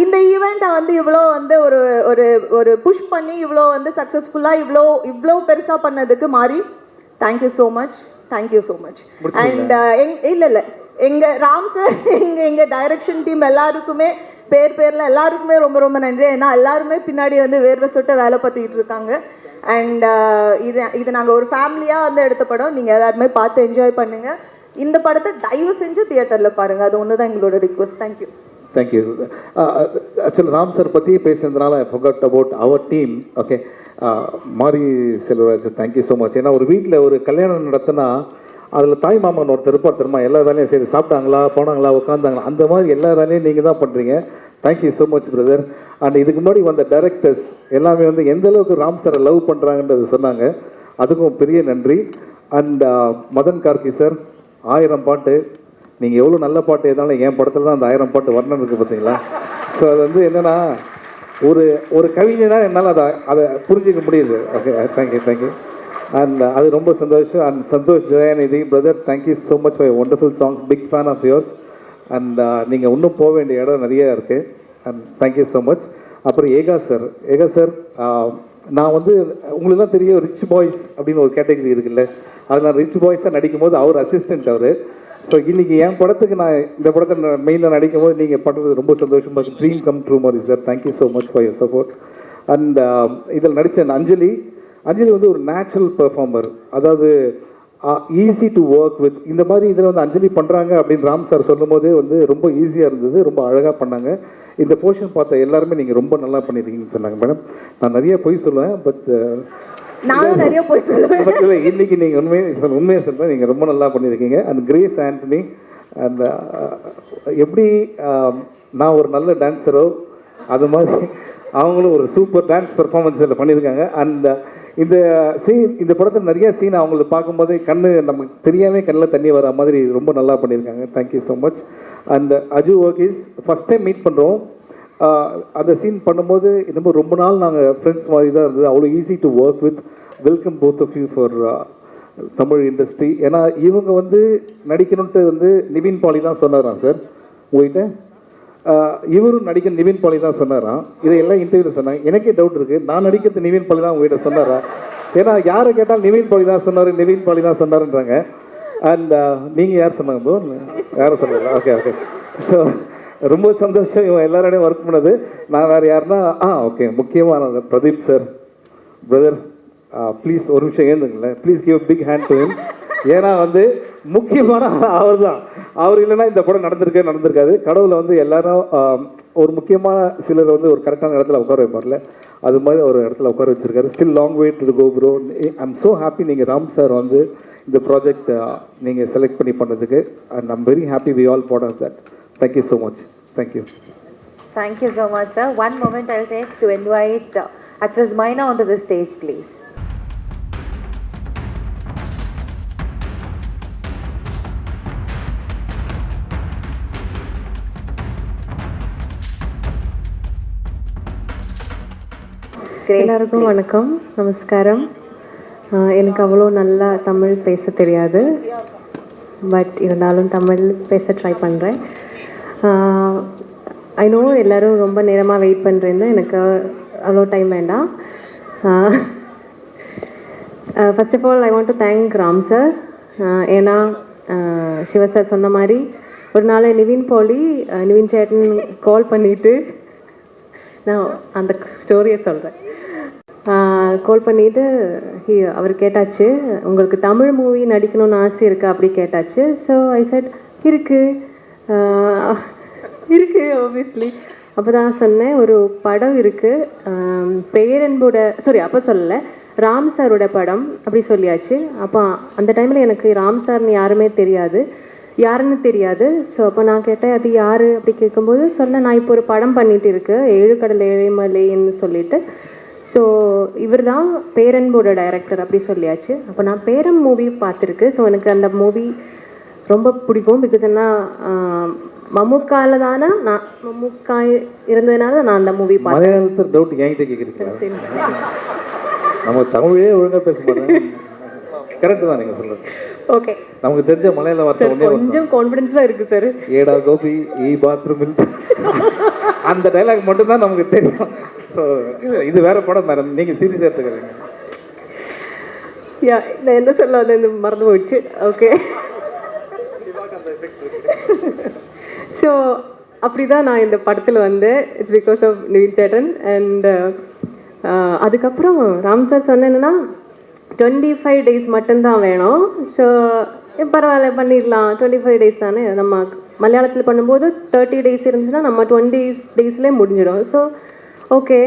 இந்த ஈவெண்ட்டை வந்து இவ்வளோ வந்து ஒரு ஒரு ஒரு புஷ் பண்ணி இவ்வளோ வந்து சக்ஸஸ்ஃபுல்லாக இவ்வளோ பெருசாக பண்ணதுக்கு மாறி தேங்க்யூ ஸோ மச். அண்ட் இல்லை எங்கள் ராம் சார், எங்கள் டைரக்ஷன் டீம் எல்லாருக்குமே பேரில் எல்லாருக்குமே ரொம்ப ரொம்ப நன்றி. ஏன்னா எல்லாருமே பின்னாடி வந்து வேர்வை சொட்ட வேலை பார்த்துக்கிட்டு இருக்காங்க. அண்ட் இது நாங்கள் ஒரு ஃபேமிலியாக வந்து எடுத்த படம். நீங்கள் எல்லாருமே பார்த்து என்ஜாய் பண்ணுங்கள். இந்த படத்தை தயவு செஞ்சு தியேட்டரில் பாருங்கள். அது ஒன்று தான் எங்களோட request. Thank you. Thank you. Actually Ram sir பற்றி பேசுனதுனால I forgot about our team. Okay, Mari Selvaraj, thank you so much. ஏன்னா ஒரு வீட்டில் ஒரு கல்யாணம் நடத்தினா அதில் தாய் மாமன் ஒருத்தர் இருப்பார் தெரியுமா, எல்லா வேலையும் சரி சாப்பிட்டாங்களா போனாங்களா உட்காந்தாங்களா அந்த மாதிரி எல்லா வேலையும் நீங்கள் தான் பண்ணுறீங்க. Thank you so much brother. And இதுக்கு முன்னாடி வந்த டைரக்டர்ஸ் எல்லாமே வந்து எந்த அளவுக்கு ராம் சாரை லவ் பண்ணுறாங்கன்றது சொன்னாங்க, அதுக்கும் பெரிய நன்றி. அண்ட் மதன் கார்கி சார் 1000 பாட்டு, நீங்கள் எவ்வளோ நல்ல பாட்டு எதாலும் என் படத்தில் தான் அந்த 1000 பாட்டு வர்ணம் இருக்குது பார்த்தீங்களா. ஸோ அது வந்து என்னென்னா ஒரு கவிஞனாக என்னால் அதை புரிஞ்சிக்க முடியுது. Okay, thank you. அண்ட் அது ரொம்ப சந்தோஷம். And Santhosh Jayanidhi brother, thank you so much for wonderful songs, big fan of yours. And நீங்கள் இன்னும் போக வேண்டிய இடம் நிறைய இருக்குது. And thank you so much. அப்புறம் ஏகா சார் நான் வந்து உங்களுக்குலாம் தெரியும் ரிச் பாய்ஸ் அப்படின்னு ஒரு கேட்டகரி இருக்குல்ல, அதில் நான் ரிச் பாய்ஸாக நடிக்கும் போது அவர் அசிஸ்டன்ட் அவர். ஸோ இன்றைக்கி என் படத்துக்கு நான் இந்த படத்தை மெயினாக நடிக்கும் போது நீங்கள் பண்ணுறது ரொம்ப சந்தோஷமாக இருக்குது. ட்ரீம் கம் ட்ரூ மாதிரி sir, thank you so much for your support. And இதில் நடித்த அஞ்சலி வந்து ஒரு நேச்சுரல் பெர்ஃபார்மர், அதாவது ஈஸி டு ஒர்க் வித். இந்த மாதிரி இதில் வந்து அஞ்சலி பண்ணுறாங்க அப்படின்னு ராம் சார் சொல்லும் போதே வந்து ரொம்ப ஈஸியாக இருந்தது, ரொம்ப அழகாக பண்ணாங்க. இந்த போர்ஷன் பார்த்த எல்லாருமே நீங்கள் ரொம்ப நல்லா பண்ணியிருக்கீங்கன்னு சொன்னாங்க. மேடம் நான் நிறைய பொய் சொல்லுவேன், பட் நானும் நிறைய போய் சொல்லுவேன். பட் இல்லை, இன்றைக்கி நீங்கள் உண்மையாக சொல்லுவேன், நீங்கள் ரொம்ப நல்லா பண்ணியிருக்கீங்க. அண்ட் கிரேஸ் ஆண்டனி, அந்த எப்படி நான் ஒரு நல்ல டான்ஸரோ அது மாதிரி அவங்களும் ஒரு சூப்பர் டான்ஸ் பெர்ஃபார்மன்ஸ் இதில் பண்ணியிருக்காங்க. அண்ட் இந்த படத்தில் நிறைய சீன் அவங்கள பார்க்கும்போது நமக்கு தெரியாமல் கண்ணில் தண்ணி வர மாதிரி ரொம்ப நல்லா பண்ணியிருக்காங்க. Thank you so much. And Aju Varghese first time meet பண்ணுறோம். அந்த சீன் பண்ணும்போது இன்னமும் ரொம்ப நாள் நாங்கள் ஃப்ரெண்ட்ஸ் மாதிரி தான் இருந்தது. அவ்வளோ easy to work with. Welcome both of you for Tamil industry. ஏன்னா இவங்க வந்து நடிக்கணுன்ட்டு வந்து நிவின் பாலி தான் சொன்னாராம் சார் உங்கள்கிட்ட. இவரும் நடிக்க நிவின் பாலி தான் சொன்னாராம். இதையெல்லாம் இன்டர்வியூவில் சொன்னாங்க. எனக்கே டவுட் இருக்குது, நான் நடிக்கிறது நிவின் பாலி தான் உங்கள்கிட்ட சொன்னாரா? ஏன்னா யாரை கேட்டால் நிவின் பாலி தான் சொன்னாருன்றாங்க. அண்ட் நீங்கள் யார் சொன்னாங்க ப்ரோ? யாரும் சொன்னாங்க? ஓகே. ஸோ ரொம்ப சந்தோஷம் இவன் எல்லாரோடையும் ஒர்க் பண்ணது. நான் வேறு யாருன்னா ஓகே, முக்கியமான பிரதீப் சார் பிரதர், ப்ளீஸ் ஒரு நிமிஷம் ஏந்துங்களேன், please give big hand to him. ஏன்னா வந்து முக்கியமான அவர் தான். அவர் இல்லைன்னா இந்த படம் நடந்திருக்காது. கடவுளை வந்து எல்லாரும் ஒரு முக்கியமான சிலர் வந்து ஒரு கரெக்டான இடத்துல உட்கார வைப்பார்ல, அது மாதிரி ஒரு இடத்துல உட்கார வச்சிருக்காரு. Still long way to go bro. I'm so happy நீங்கள் ராம் சார் வந்து இந்த ப்ராஜெக்ட் நீங்கள் செலக்ட் பண்ணி பண்ணதுக்கு. And I'm very happy we all part of that. Thank you so much. Thank you. Thank you so much, sir. One moment I'll take to invite actress Maina onto the stage, please. எல்லாருக்கும் வணக்கம், நமஸ்காரம். எனக்கு அவ்வளோ நல்லா தமிழ் பேச தெரியாது, but இருந்தாலும் தமிழ் பேச ட்ரை பண்ணுறேன். ஐ நோ எல்லோரும் ரொம்ப நேரமாக வெயிட் பண்ணுறேன்னு, எனக்கு அவ்வளோ டைம் வேண்டாம். First of all I want to thank Ram sir. ஏன்னா சிவா சார் சொன்ன மாதிரி ஒரு நாள் நிவின் சேட்டன் கால் பண்ணிவிட்டு, நான் அந்த ஸ்டோரியை சொல்கிறேன். கால் பண்ணிவிட்டு அவர் கேட்டாச்சு, உங்களுக்கு தமிழ் மூவி நடிக்கணும்னு ஆசை இருக்கா அப்படி கேட்டாச்சு. ஸோ ஐ செட் இருக்கு ஆப்வியஸ்லி. அப்போ தான் சொன்னேன், ஒரு படம் இருக்குது பேரன்போட, அப்போ சொல்லலை, ராம் சாரோட படம் அப்படி சொல்லியாச்சு. அப்போ அந்த டைமில் எனக்கு ராம் சார்னு யாருன்னு தெரியாது. ஸோ அப்போ நான் கேட்டேன், அது யார் அப்படி கேட்கும்போது நான் இப்போ ஒரு படம் பண்ணிகிட்டு இருக்கு, 7 கடல் 7 மலைன்னு சொல்லிட்டு. ஸோ இவர் தான் பேரன்போட டைரக்டர் அப்படி சொல்லியாச்சு. அப்போ நான் பேரன் மூவி பார்த்துருக்கு. ஸோ எனக்கு அந்த மூவி ரொம்ப பிடிக்கும். பிகாஸ் என்ன மம்முக்கால தானே, மம்முக்கா இருந்ததுனால நான் அந்த மூவி பார்த்தேன். மலையாளத்தில் டவுட் என்கிட்ட கேட்குறீங்க, நம்ம தமிழே ஒழுங்காக பேச மாட்டேன். கரெக்டு தான் நீங்கள் சொல்கிறது. ஓகே, நமக்கு தெரிஞ்ச மலையாள வார்த்தை கொஞ்சம் கான்ஃபிடென்ஸ் தான் இருக்குது சார். ஏடா கோபி ஈ பாத்ரூமில் அந்த டைலாக் மட்டும்தான் நமக்கு தெரியும். ஸோ இது வேற படம் மேடம், நீங்கள் சீரியஸாக எடுத்துக்கிறீங்க. நான் என்ன சொல்ல வந்து மறந்து போயிடுச்சு. ஓகே, ஸோ அப்படி தான் நான் இந்த படத்தில் வந்து it's because of Nivin Chettan. And அதுக்கப்புறம் ராம் சார் சொன்னேன்னா 25 days மட்டும்தான் வேணும். ஸோ பரவாயில்ல பண்ணிடலாம், 25 days தானே. நம்ம மலையாளத்தில் பண்ணும்போது 30 days இருந்துச்சுன்னா நம்ம 20 daysலேயே முடிஞ்சிடும். ஸோ ஓகே,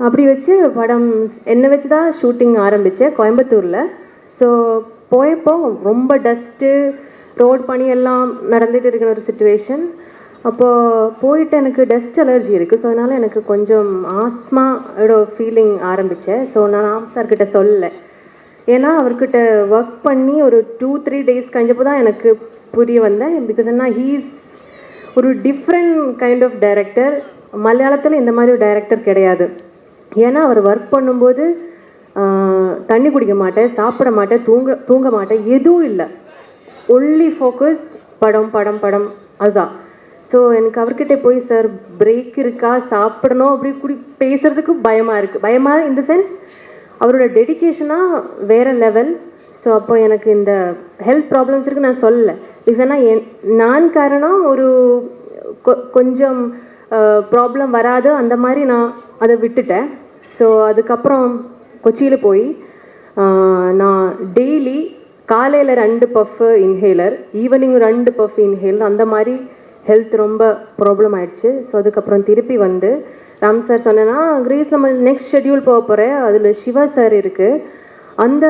அப்படி வச்சு படம் என்னை வச்சு தான் ஷூட்டிங் ஆரம்பித்தேன் கோயம்புத்தூரில். ஸோ போயப்போ ரொம்ப டஸ்ட்டு, ரோட் பனி எல்லாம் நடந்துகிட்டு இருக்கிற ஒரு சுச்சுவேஷன். அப்போது போயிட்டு எனக்கு டஸ்ட் அலர்ஜி இருக்குது. ஸோ அதனால் எனக்கு கொஞ்சம் ஆஸ்மாவோட ஃபீலிங் ஆரம்பித்தேன். ஸோ நான் ராம் சார்கிட்ட சொல்லலை. ஏன்னா அவர்கிட்ட ஒர்க் பண்ணி ஒரு 2-3 டேஸ் கழிஞ்சப்போ தான் எனக்கு புரிய வந்தேன். பிகாஸ் என்ன ஹீஸ் ஒரு டிஃப்ரெண்ட் கைண்ட் ஆஃப் டைரக்டர். மலையாளத்தில் இந்த மாதிரி ஒரு டைரக்டர் கிடையாது. ஏன்னா அவர் ஒர்க் பண்ணும்போது தண்ணி குடிக்க மாட்டேன், சாப்பிட மாட்டேன், தூங்க மாட்டேன், எதுவும் இல்லை. ஒன்லி ஃபோக்கஸ் படம் படம் படம், அதுதான். ஸோ எனக்கு அவர்கிட்ட போய் சார் பிரேக் இருக்கா, சாப்பிடணும் அப்படி பேசுகிறதுக்கு பயமாக இருக்குது. பயமாக இந்த சென்ஸ் அவரோட டெடிக்கேஷனாக வேறு லெவல். ஸோ அப்போ எனக்கு இந்த ஹெல்த் ப்ராப்ளம்ஸ் இருக்குது நான் சொல்லலை. ஏன்னா நான் காரணம் ஒரு கொஞ்சம் ப்ராப்ளம் வராது அந்த மாதிரி நான் அதை விட்டுட்டேன். ஸோ அதுக்கப்புறம் கொச்சியில் போய் நான் டெய்லி காலையில் 2 puff inhaler, evening 2 puff inhaler, அந்த மாதிரி ஹெல்த் ரொம்ப ப்ராப்ளம் ஆயிடுச்சு. ஸோ அதுக்கப்புறம் திருப்பி வந்து ராம் சார் சொன்னேன்னா, கிரேஸ் நம்ம நெக்ஸ்ட் ஷெட்யூல் போக போகிறேன், அதில் சிவா சார் இருக்குது, அந்த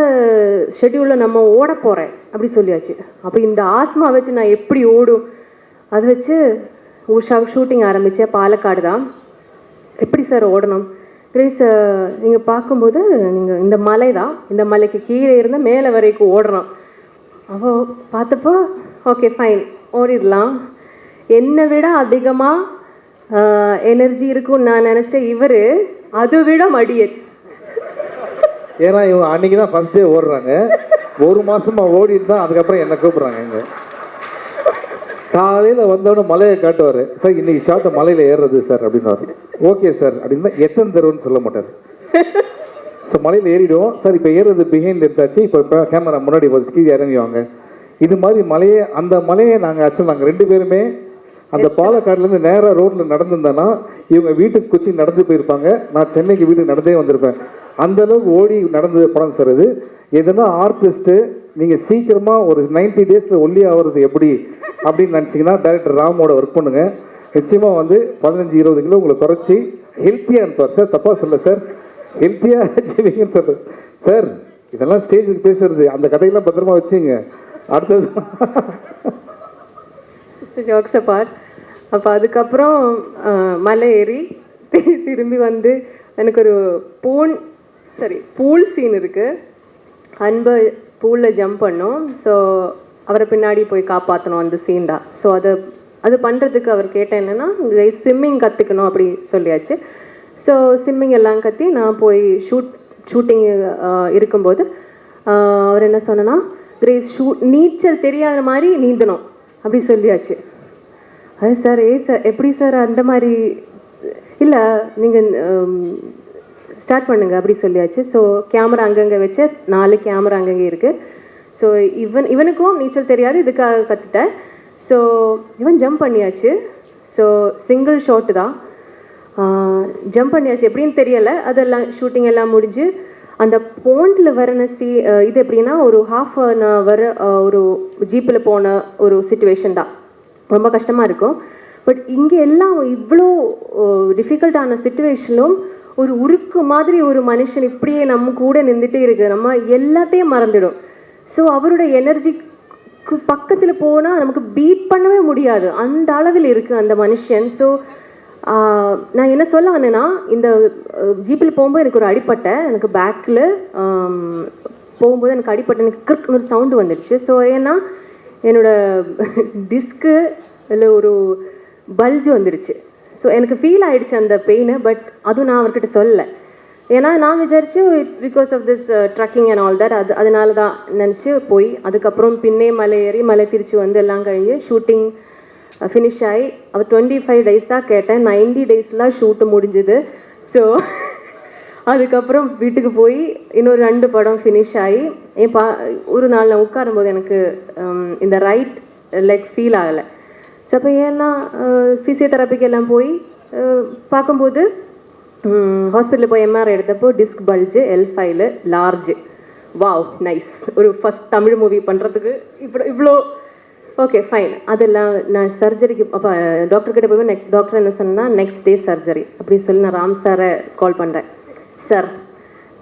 ஷெட்யூலில் நம்ம ஓட போகிறேன் அப்படி சொல்லியாச்சு. அப்போ இந்த ஆஸ்மா வச்சு நான் எப்படி ஓடும், அதை வச்சு ஷூட்டிங் ஆரம்பித்தேன். பாலக்காடு தான். எப்படி சார் ஓடணும் கிரேஸ், நீங்கள் பார்க்கும்போது நீங்கள் இந்த மலை தான், இந்த மலைக்கு கீழே இருந்து மேலே வரைக்கும் ஓடுறோம். அப்போ பார்த்தப்போ ஓகே ஃபைன் ஓடிடலாம். என்னை விட அதிகமாக எனர்ஜி இருக்குன்னு நான் நினச்சேன். இவர் அதை விட மடியன். ஏன்னா இவங்க அன்றைக்கி தான் ஃபஸ்ட் டே ஓடுறாங்க, 1 மாதமாக ஓடிட்டு தான் அதுக்கப்புறம் என்னை கூப்பிட்றாங்க. இங்கே காலையில் வந்தோடனே மலையை காட்டுவார். சார் இன்றைக்கி ஷார்ட்டை மலையில் ஏறுறது சார் அப்படின்னாரு. ஓகே சார் அப்படின்னா எத்தனை தருவன்னு சொல்ல மாட்டார். ஸோ மலையில் ஏறிடுவோம் சார், இப்போ ஏறுறது பிஹைண்ட் எடுத்தாச்சு, இப்போ கேமரா முன்னாடி கீழே இறங்குவாங்க. இது மாதிரி மலையை, அந்த மலையை நாங்கள் ஆக்சுவலாக நாங்கள் 2 பேருமே அந்த பாலக்காடுலேருந்து நேராக ரோட்டில் நடந்துருந்தேன்னா இவங்க வீட்டுக்கு கொச்சி நடந்து போயிருப்பாங்க, நான் சென்னைக்கு வீட்டுக்கு நடந்தே வந்திருப்பேன். அந்தளவுக்கு ஓடி நடந்தது படம் சார். இது எதுனா ஆர்டிஸ்ட்டு நீங்கள் சீக்கிரமாக ஒரு 90 டேஸில் ஒல்லி ஆகிறது எப்படி அப்படின்னு நினச்சிங்கன்னா டைரக்டர் ராமோட ஒர்க் பண்ணுங்கள். நிச்சயமாக வந்து 15-20 கிலோ உங்களை குறைச்சி ஹெல்த்தியாக இருப்பார் சார். தப்பாக சொல்ல சார், ஹெல்த்தியாக ஜெயிங்கன்னு சார். சார் இதெல்லாம் ஸ்டேஜுக்கு பேசுறது, அந்த கதையெல்லாம் பத்திரமா வச்சுங்க. அடுத்தது ஜோக்ஸ் அப்பார்ட். அப்போ அதுக்கப்புறம் மலை ஏறி திரும்பி வந்து எனக்கு ஒரு பூல் சீன் இருக்குது. அன்பு பூலில் ஜம்ப் பண்ணோம். ஸோ அவரை பின்னாடி போய் காப்பாற்றணும் அந்த சீன் தான். ஸோ அது பண்ணுறதுக்கு அவர் கேட்டேன் என்னென்னா ஸ்விம்மிங் கற்றுக்கணும் அப்படி சொல்லியாச்சு. ஸோ ஸ்விம்மிங் எல்லாம் கற்றி நான் போய் ஷூட்டிங் இருக்கும்போது அவர் என்ன சொன்னேன்னா, கிரேஸ் நீச்சல் தெரியாத மாதிரி நீந்தணும் அப்படி சொல்லியாச்சு. அது சார் சார் எப்படி சார் அந்த மாதிரி இல்லை, நீங்கள் ஸ்டார்ட் பண்ணுங்க அப்படி சொல்லியாச்சு. ஸோ கேமரா அங்கங்கே வச்சு 4 கேமரா அங்கங்கே இருக்குது. ஸோ இவனுக்கும் நீச்சல் தெரியாது, இதுக்காக கற்றுட்டேன். ஸோ இவன் ஜம்ப் பண்ணியாச்சு. ஸோ சிங்கிள் ஷாட்டு தான், ஜம்ப் பண்ணியாச்சு. எப்படின்னு தெரியலை. அதெல்லாம் ஷூட்டிங் எல்லாம் முடிஞ்சு அந்த போண்டில் வரன இது எப்படின்னா ஒரு ½ an hour ஒரு ஜீப்பில் போன ஒரு சிச்சுவேஷன் தான். ரொம்ப கஷ்டமாக இருக்கும். பட் இங்கே எல்லாம் இவ்வளோ டிஃபிகல்ட்டான சிச்சுவேஷனும் ஒரு உருக்கு மாதிரி ஒரு மனுஷன் இப்படியே நம்ம கூட நின்றுட்டே இருக்கு, நம்ம எல்லாத்தையும் மறந்துடும். ஸோ அவரோட எனர்ஜிக்கு பக்கத்தில் போனால் நமக்கு பீட் பண்ணவே முடியாது, அந்த அளவில் இருக்குது அந்த மனுஷன். ஸோ நான் என்ன சொல்ல வந்தேன்னா, இந்த ஜீப்பில் போகும்போது எனக்கு ஒரு அடிப்பட்டை, எனக்கு பேக்கில் போகும்போது எனக்கு அடிப்பட்டை, எனக்கு கிறுக்குன்னு ஒரு சவுண்டு வந்துடுச்சு. ஸோ ஏன்னா என்னோடய டிஸ்க்கு இல்லை ஒரு பல்ஜ் வந்துடுச்சு. ஸோ எனக்கு ஃபீல் ஆகிடுச்சு அந்த பெயின். பட் அதுவும் நான் அவர்கிட்ட சொல்லலை. ஏன்னா நான் விசாரிச்சு it's because of this trekking and all that, அதனால தான் நினச்சி போய் அதுக்கப்புறம் பின்னே மலை ஏறி மலை திருச்சி வந்து எல்லாம் கழிஞ்சு ஷூட்டிங் ஃபினிஷ் ஆகி அவர் 25 டேஸ் தான் கேட்டேன், 90 டேஸ்லாம் ஷூட்டு முடிஞ்சுது. ஸோ அதுக்கப்புறம் வீட்டுக்கு போய் இன்னொரு 2 படம் ஃபினிஷ் ஆகி ஒரு நாள் நான் உட்காரும்போது எனக்கு இந்த ரைட் லெக் ஃபீல் ஆகலை. ஸோ அப்போ ஏன்னா ஃபிசியோதெரப்பிக்கு எல்லாம் போய் பார்க்கும்போது ஹாஸ்பிட்டலில் போய் எம்ஆர்ஐ எடுத்தப்போ disc bulge, L5 large. Wow nice, ஒரு ஃபஸ்ட் தமிழ் மூவி பண்ணுறதுக்கு இவ்வளோ ஓகே ஃபைன். அதெல்லாம் நான் சர்ஜரிக்கு அப்போ டாக்டர்கிட்ட போய் டாக்டர் என்ன சொன்னால் நெக்ஸ்ட் டே சர்ஜரி அப்படின்னு சொல்லி நான் ராம் சாரை கால் பண்ணுறேன். சார்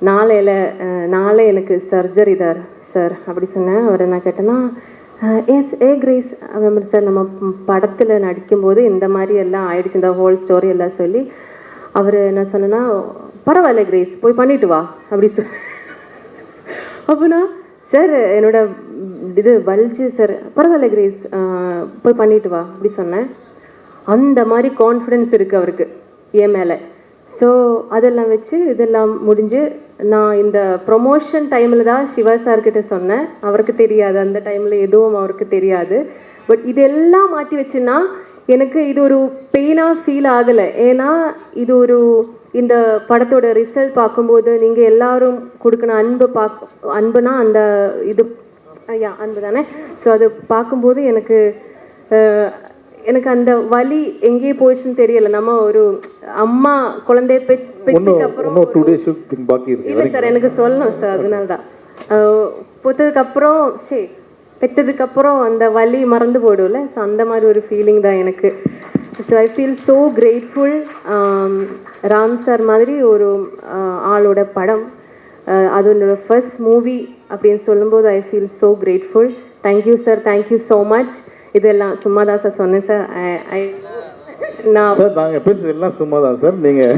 நாளை எனக்கு சர்ஜரி தார். சார் அப்படி சொன்னேன். அவரை நான் கேட்டேன்னா எஸ் கிரேஸ் சார் நம்ம படத்தில் நடிக்கும்போது இந்த மாதிரி எல்லாம் ஆயிடுச்சு, இந்த ஹோல் ஸ்டோரி எல்லாம் சொல்லி அவர் என்ன சொன்னேன்னா பரவாயில்ல கிரேஸ் போய் பண்ணிட்டு வா அப்படி அப்போனா சார் என்னோட இது பல்ஜு சார் பரவாயில்ல கிரேஸ் போய் பண்ணிட்டு வா அப்படி சொன்னேன். அந்த மாதிரி கான்ஃபிடென்ஸ் இருக்குது அவருக்கு என் மேலே. ஸோ அதெல்லாம் வச்சு இதெல்லாம் முடிஞ்சு நான் இந்த ப்ரொமோஷன் டைமில் தான் சிவா சார்கிட்ட சொன்னேன். அவருக்கு தெரியாது, அந்த டைமில் எதுவும் அவருக்கு தெரியாது. பட் இதெல்லாம் மாற்றி வச்சுன்னா எனக்கு இது ஒரு பெயினாக ஃபீல் ஆகலை. ஏன்னா இது ஒரு இந்த படத்தோட ரிசல்ட் பார்க்கும்போது நீங்கள் எல்லாரும் கொடுக்கணும் அன்புனா அந்த இது ஐயா அன்பு தானே. ஸோ அது பார்க்கும்போது எனக்கு அந்த வலி எங்கேயே போயிடுச்சுன்னு தெரியல. நம்ம ஒரு அம்மா குழந்தைய பெற்றதுக்கு அப்புறம் இல்லை சார் எனக்கு சொல்லணும் சார், அதனால தான் பெற்றதுக்கப்புறம் அந்த வலி மறந்து போயிடும்ல. ஸோ அந்த மாதிரி ஒரு ஃபீலிங் தான் எனக்கு. So I feel so grateful. Ram sir மாதிரி ஒரு ஆளோட படம், அது என்னோட ஃபர்ஸ்ட் மூவி அப்படின்னு சொல்லும்போது I feel so grateful. Thank you sir, thank you so much. இதெல்லாம் சும்மா தான் சார் சொன்னேன் சார். சார் நாங்கள் பேசுறதெல்லாம் சும்மா தான் சார், நீங்கள்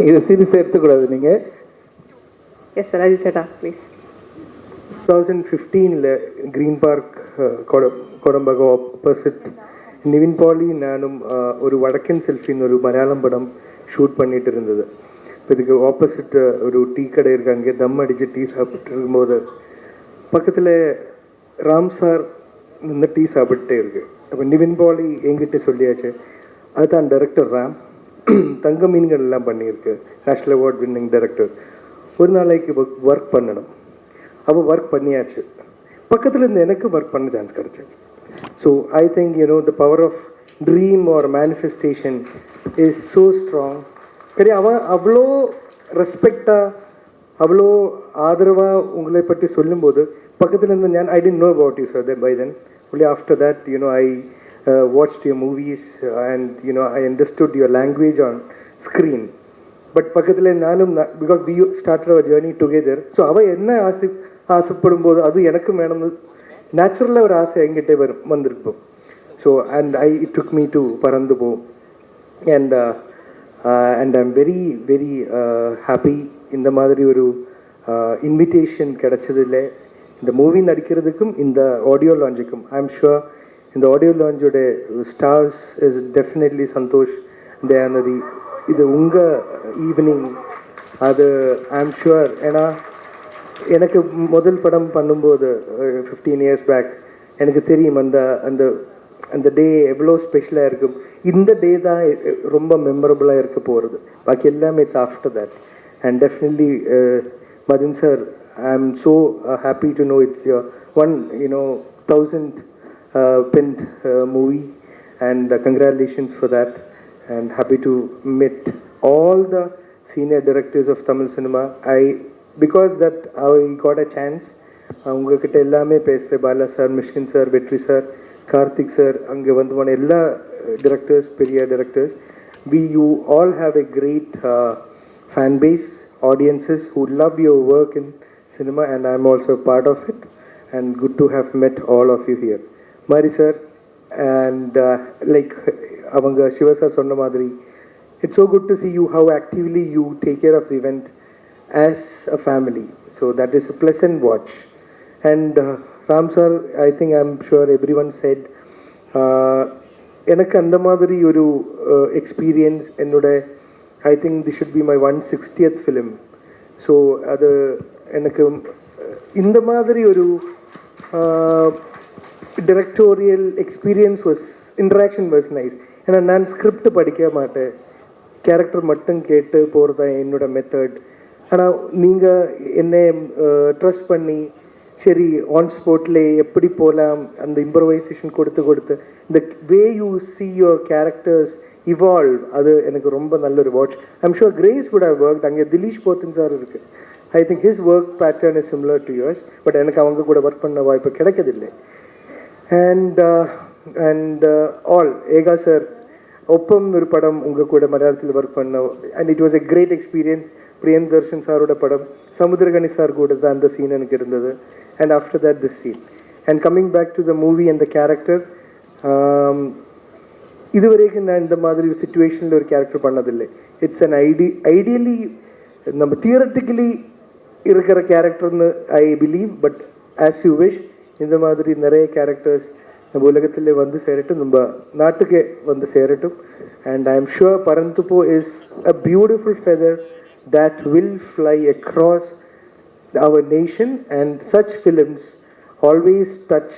இதை சீரியஸாக எடுத்துக்கூடாது நீங்கள். எஸ் சார், அஜிச்சேட்டா please. 2015 green park Kodambakkam opposite Nivin Pauly நானும் ஒரு வடக்கன் செல்ஃபின்னு ஒரு மலையாளம் படம் ஷூட் பண்ணிட்டு இருந்தது. இப்போ இதுக்கு ஆப்போசிட் ஒரு டீ கடை இருக்குது, அங்கே தம் அடித்து டீ சாப்பிட்டு இருக்கும்போது பக்கத்தில் ராம் சார் இந்த டீ சாப்பிட்டே இருக்குது. அப்போ நிவின் பாலி என்கிட்ட சொல்லியாச்சு, அதுதான் டைரக்டர் ராம், தங்க மீன்கள் எல்லாம் பண்ணியிருக்கு, நேஷ்னல் அவார்ட் வின்னிங் டைரக்டர், ஒரு நாளைக்கு ஒர்க் பண்ணணும். அப்போ ஒர்க் பண்ணியாச்சு, பக்கத்தில் இருந்து எனக்கு ஒர்க் பண்ண சான்ஸ் கிடச்சிச்சு. So I think the power of dream or manifestation is so strong. சரி, அவன் அவ்வளோ ரெஸ்பெக்டாக அவ்வளோ ஆதரவாக உங்களை பற்றி சொல்லும்போது பக்கத்தில் இருந்து ஞான் I didn't know about you sir by then. only after that I watched your movies and I understood your language on screen. But பக்கத்தில் நானும் because we started our journey together. So அவள் என்ன ஆசைப்படும் போது அது எனக்கு வேணும், நேச்சுரலாக ஒரு ஆசை எங்கிட்டே வந்திருப்போம். So and it took me to பறந்து போ. and I'm very very happy இந்த மாதிரி ஒரு இன்விடேஷன் கிடைச்சதில்லை. இந்த மூவி நடிக்கிறதுக்கும் இந்த ஆடியோ லான்ச்சுக்கும் ஐ எம் ஷுர் இந்த ஆடியோ லான்ச்சோட stars is definitely Santhosh, Dayanidhi. இது உங்கள் ஈவினிங், அது ஐ எம் ஷுர். ஏன்னா எனக்கு முதல் படம் பண்ணும்போது 15 years பேக் எனக்கு தெரியும் அந்த அந்த அந்த டே எவ்வளோ ஸ்பெஷலாக இருக்கும். இந்த டே தான் ரொம்ப மெமரபுளாக இருக்க போகிறது, பாக்கி எல்லாமே it's after that. And definitely Madhan sir, I'm so happy to know it's your 1000th pinned movie, and congratulations for that. And happy to meet all the senior directors of Tamil cinema. Because that I got a chance. உங்ககிட்ட எல்லாமே பேசுகிறேன், Bala sir, Mysskin sir, வெற்றி sir, Karthik sir, அங்கே வந்து போன எல்லா directors, பெரிய directors. You all have a great fan base, audiences who love your work in cinema, and I'm also part of it, and good to have met all of you here. Mari sir, and like avanga Shiva sir sonna madri, it's so good to see you how actively you take care of the event as a family. So that is a pleasant watch. And Ram sir, I think I'm sure everyone said எனக்கு அந்த மாதிரி ஒரு experience என்னோட, I think this should be my 160th film. So அது எனக்கு இந்த மாதிரி ஒரு directorial experience interaction was nice. ஏன்னா நான் ஸ்கிரிப்ட் படிக்க மாட்டேன், கேரக்டர் மட்டும் கேட்டு போகிறது தான் என்னோட மெத்தட். ஆனால் நீங்கள் என்னை ட்ரஸ்ட் பண்ணி சரி ஆன் ஸ்பாட்லே எப்படி போகலாம் அந்த இம்ப்ரவைசேஷன் கொடுத்து இந்த way you see your characters evolve, அது எனக்கு ரொம்ப நல்ல ஒரு watch. I'm sure Grace would have worked. அங்கே திலீஷ் போத்தன் சார் இருக்குது. I think his work pattern is similar to yours. But எனக்கு அவங்க கூட ஒர்க் பண்ண வாய்ப்பு கிடைக்கதில்லை. அண்ட் ஆல் ஏகா சார் ஒப்பம் ஒரு படம் உங்கள் கூட மலையாளத்தில் ஒர்க் பண்ண, and it was a great experience. Priyadarshan சாரோட படம் சமுத்திரகனி சார் கூட தான் அந்த சீன் எனக்கு இருந்தது. And after that this scene and coming back to the movie and the character, இதுவரைக்கும் நான் இந்த மாதிரி ஒரு சுச்சுவேஷனில் ஒரு கேரக்டர் பண்ணதில்லை. இட்ஸ் அன் ஐடியலி நம்ம தியரட்டிக்கலி இருக்கிற கேரக்டர்னு I believe. But as you wish, இந்த மாதிரி நிறைய கேரக்டர்ஸ் நம்ம உலகத்தில் வந்து சேரட்டும், நம்ம நாட்டுக்கு வந்து சேரட்டும். And I am sure Parandhu Po is a beautiful feather that will fly across our nation, and such films always touch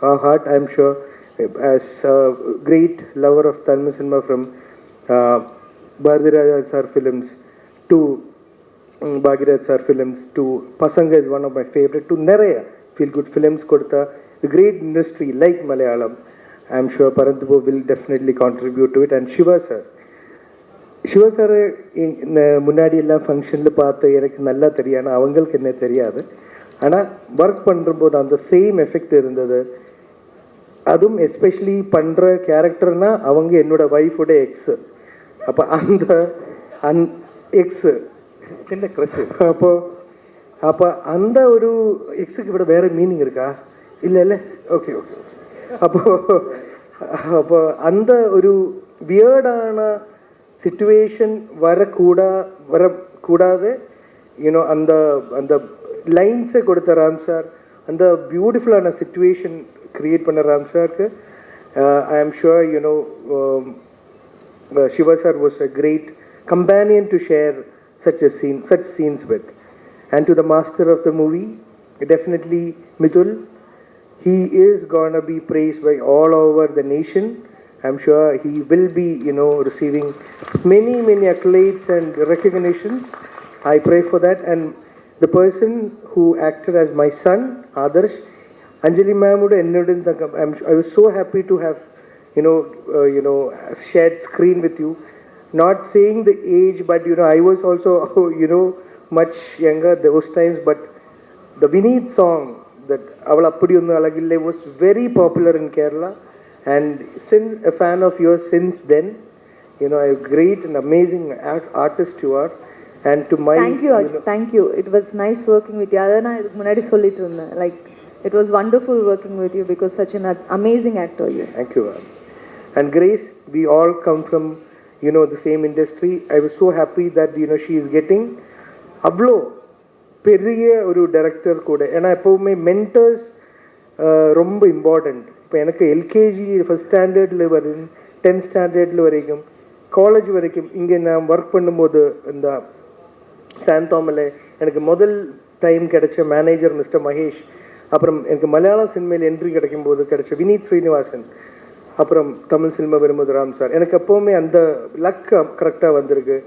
our heart. I am sure, as a great lover of Tamil cinema, from Bharadiraja sir films to Bhagirath sir films to Pasanga is one of my favorite, to Neraya feel good films kodutha the great industry like Malayalam. I am sure Paranthupo will definitely contribute to it. And Shiva sir முன்னாடி எல்லாம் ஃபங்க்ஷனில் பார்த்து எனக்கு நல்லா தெரியும், ஆனால் அவங்களுக்கு என்ன தெரியாது. ஆனால் ஒர்க் பண்ணும்போது அந்த சேம் எஃபெக்ட் இருந்தது. அதுவும் எஸ்பெஷலி பண்ணுற கேரக்டர்னால் அவங்க என்னோடய ஒய்ஃபோட எக்ஸு. அப்போ அந்த எக்ஸு சின்ன க்ரஷ். அப்போ அந்த ஒரு எக்ஸுக்கு விட வேறு மீனிங் இருக்கா? இல்லை ஓகே. அப்போ அந்த ஒரு வியர்டான சிச்சுவேஷன் வரக்கூடாது. யூனோ அந்த லைன்ஸை கொடுத்த ராம் சார், அந்த பியூட்டிஃபுல்லான சிச்சுவேஷன் க்ரியேட் பண்ண ராம் சாருக்கு ஐ ஆம் sure you know Shiva sir was a great companion to share such scenes with. And to the master of the movie, definitely Mithul, he is gonna be praised by all over the nation. I'm sure he will be, receiving many accolades and recognitions. I pray for that. And the person who acted as my son, Adarsh, Anjali ma'am, I was so happy to have, shared screen with you. Not saying the age, but I was also, much younger those times. But the Vineet song, that Avala Appudiyonnu Alagille, was very popular in Kerala. And since a fan of yours since then, a great and amazing artist you are. And to my thank you. It was nice working with you. Adana idukku munadi sollitu irundha, like it was wonderful working with you because such an amazing actor you. Thank you. And Grace, we all come from the same industry. I was so happy that she is getting avlo பெரிய ஒரு director கூட. ஏன்னா எப்போவுமே mentors ரொம்ப important. இப்போ எனக்கு LKG first ஸ்டாண்டர்டில் வரும் 10th ஸ்டாண்டர்டில் வரைக்கும் காலேஜ் வரைக்கும் இங்கே நான் ஒர்க் பண்ணும்போது இந்த சாந்தோமில் எனக்கு முதல் டைம் கிடைச்ச மேனேஜர் மிஸ்டர் மகேஷ். அப்புறம் எனக்கு மலையாளம் சினிமையில் என்ட்ரி கிடைக்கும்போது கிடைச்ச வினீத் ஸ்ரீனிவாசன். அப்புறம் தமிழ் சினிமா வரும்போது ராம் சார். எனக்கு எப்போவுமே அந்த லக் கரெக்டாக வந்திருக்கு.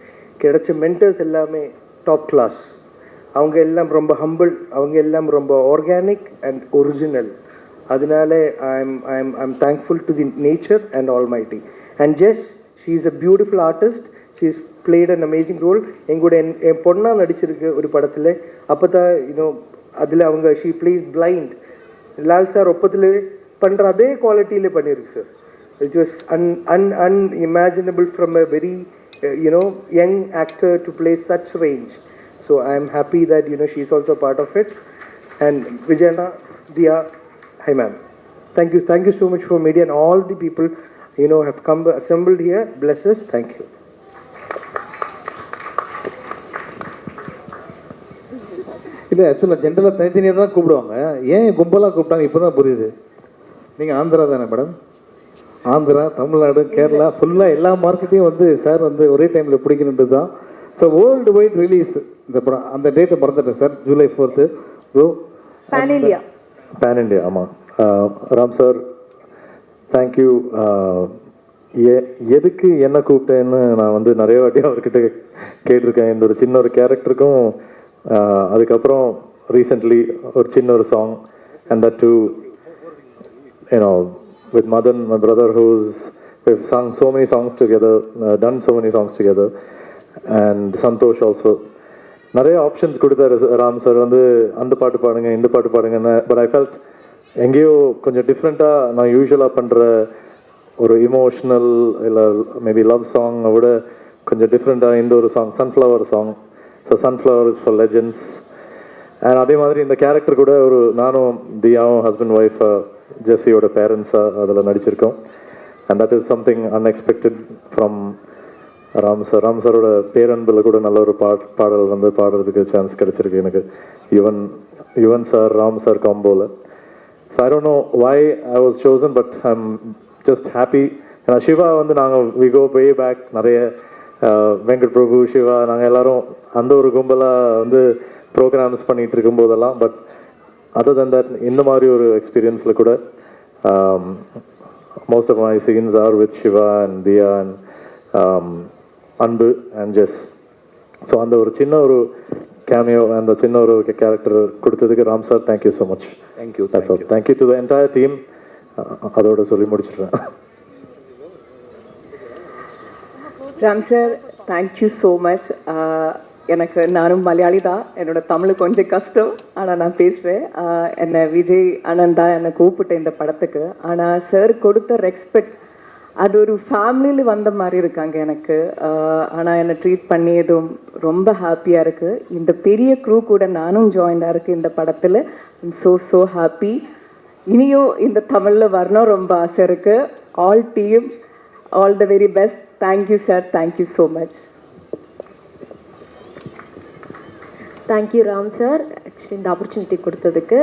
கிடைச்ச மென்டர்ஸ் எல்லாமே டாப் கிளாஸ். அவங்க எல்லாம் ரொம்ப ஹம்பிள், அவங்க எல்லாம் ரொம்ப ஆர்கானிக் அண்ட் ஒரிஜினல். அதனால I'm thankful to the nature and almighty. And Jess, she is a beautiful artist. She is played an amazing role. எங்கூட என் பொண்ணாக நடிச்சிருக்கு ஒரு படத்தில். அப்போ தான் அதில் அவங்க she plays blind. Lal sir ஒப்பத்தில் பண்ணுற அதே குவாலிட்டியில் பண்ணியிருக்கு sir. It was unimaginable from a very young actor to play such range. So I am happy that she is also part of it. And Vijayana, Dia, hi ma'am. Thank you so much for media and all the people have come assembled here. Bless us. Thank you. இல்லை ஆக்சுவலாக ஜென்ரலாக தனித்தனியாக தான் கூப்பிடுவாங்க. ஏன் கும்பலாக கூப்பிட்டாங்க இப்போ தான் புரியுது. நீங்கள் ஆந்திரா தானே மேடம்? ஆந்திரா, தமிழ்நாடு, கேரளா ஃபுல்லாக எல்லா மார்க்கெட்டையும் வந்து சார் வந்து ஒரே டைமில் பிடிக்கணுன்றது தான். ஸோ வேர்ல்டு வைட் ரிலீஸ் இந்த படம். அந்த டேட்டை மறந்துட்டேன் sir, July 4th. Bro pan India. ஆமாம் ராம் சார், தேங்க்யூ. எதுக்கு என்ன கூப்பிட்டேன்னு நான் வந்து நிறைய வாட்டி அவர்கிட்ட கேட்டிருக்கேன். இந்த ஒரு சின்ன ஒரு கேரக்டருக்கும் அதுக்கப்புறம் ரீசெண்ட்லி ஒரு சின்ன ஒரு song, and that to with Madan, my brother, we've sung so many songs together, done so many songs together, and Santosh also. நிறைய ஆப்ஷன்ஸ் கொடுத்தாரு ராம் சார், வந்து அந்த பாட்டு பாடுங்க இந்த பாட்டு பாடுங்கன்னு. பட் ஐ ஃபெல்ட் எங்கேயோ கொஞ்சம் டிஃப்ரெண்ட்டாக நான் யூஸ்வலாக பண்ணுற ஒரு இமோஷ்னல் இல்லை மேபி லவ் சாங்கை விட கொஞ்சம் டிஃப்ரெண்ட்டாக இந்த ஒரு song, sunflower song, so sunflower is for legends. And அதே மாதிரி இந்த கேரக்டர் கூட ஒரு நானும் தியாவும் ஹஸ்பண்ட் ஒய்ஃப் ஜெஸ்ஸியோட பேரண்ட்ஸாக அதில் நடிச்சிருக்கோம். And that is something unexpected from Ram sir. Ram சாரோட பேரன்பில் கூட நல்ல ஒரு பாடல் வந்து பாடுறதுக்கு சான்ஸ் கிடச்சிருக்கு எனக்கு, யுவன் சார் ராம் சார் காம்போவில். So I don't know why I was chosen, but I am just happy. ஏன்னா சிவா வந்து நாங்கள் வி கோ வே பேக், நிறைய வெங்கட் பிரபு, சிவா, நாங்கள் எல்லோரும் அந்த ஒரு கும்பலாக வந்து ப்ரோக்ராம்ஸ் பண்ணிகிட்டு இருக்கும்போதெல்லாம். பட் அதர் தென் தட் இந்த மாதிரி ஒரு எக்ஸ்பீரியன்ஸில் கூட most of my scenes are with Siva and Dhiya and Anbu and Jess. So அந்த ஒரு சின்ன ஒரு கேமியோ, அந்த சின்ன ஒரு கேரக்டர் கொடுத்ததுக்கு Ram sir thank you so much. Thank you. Thank you to the entire team. அதோட சொல்லி முடிச்சிடுறேன். Ram sir thank you so much. எனக்கு நானும் மலையாளி தான், என்னோட தமிழ் கொஞ்சம் கஷ்டம், ஆனால் நான் பேசுவேன். என்னை விஜய் அண்ணன் தான் என்னை கூப்பிட்டேன் இந்த படத்துக்கு. ஆனால் சார் கொடுத்த ரெஸ்பெக்ட் அது ஒரு ஃபேமிலியில் வந்த மாதிரி இருக்காங்க எனக்கு. ஆனால் என்னை ட்ரீட் பண்ணியதும் ரொம்ப ஹாப்பியாக இருக்குது. இந்த பெரிய க்ரூ கூட நானும் ஜாயினாக இருக்குது இந்த படத்தில். I'm so happy. இனியும் இந்த தமிழில் வரணும் ரொம்ப ஆசை இருக்குது. All team all the very best. Thank you sir, thank you so much. Thank you Ram sir, actually இந்த ஆப்பர்ச்சுனிட்டி கொடுத்ததுக்கு.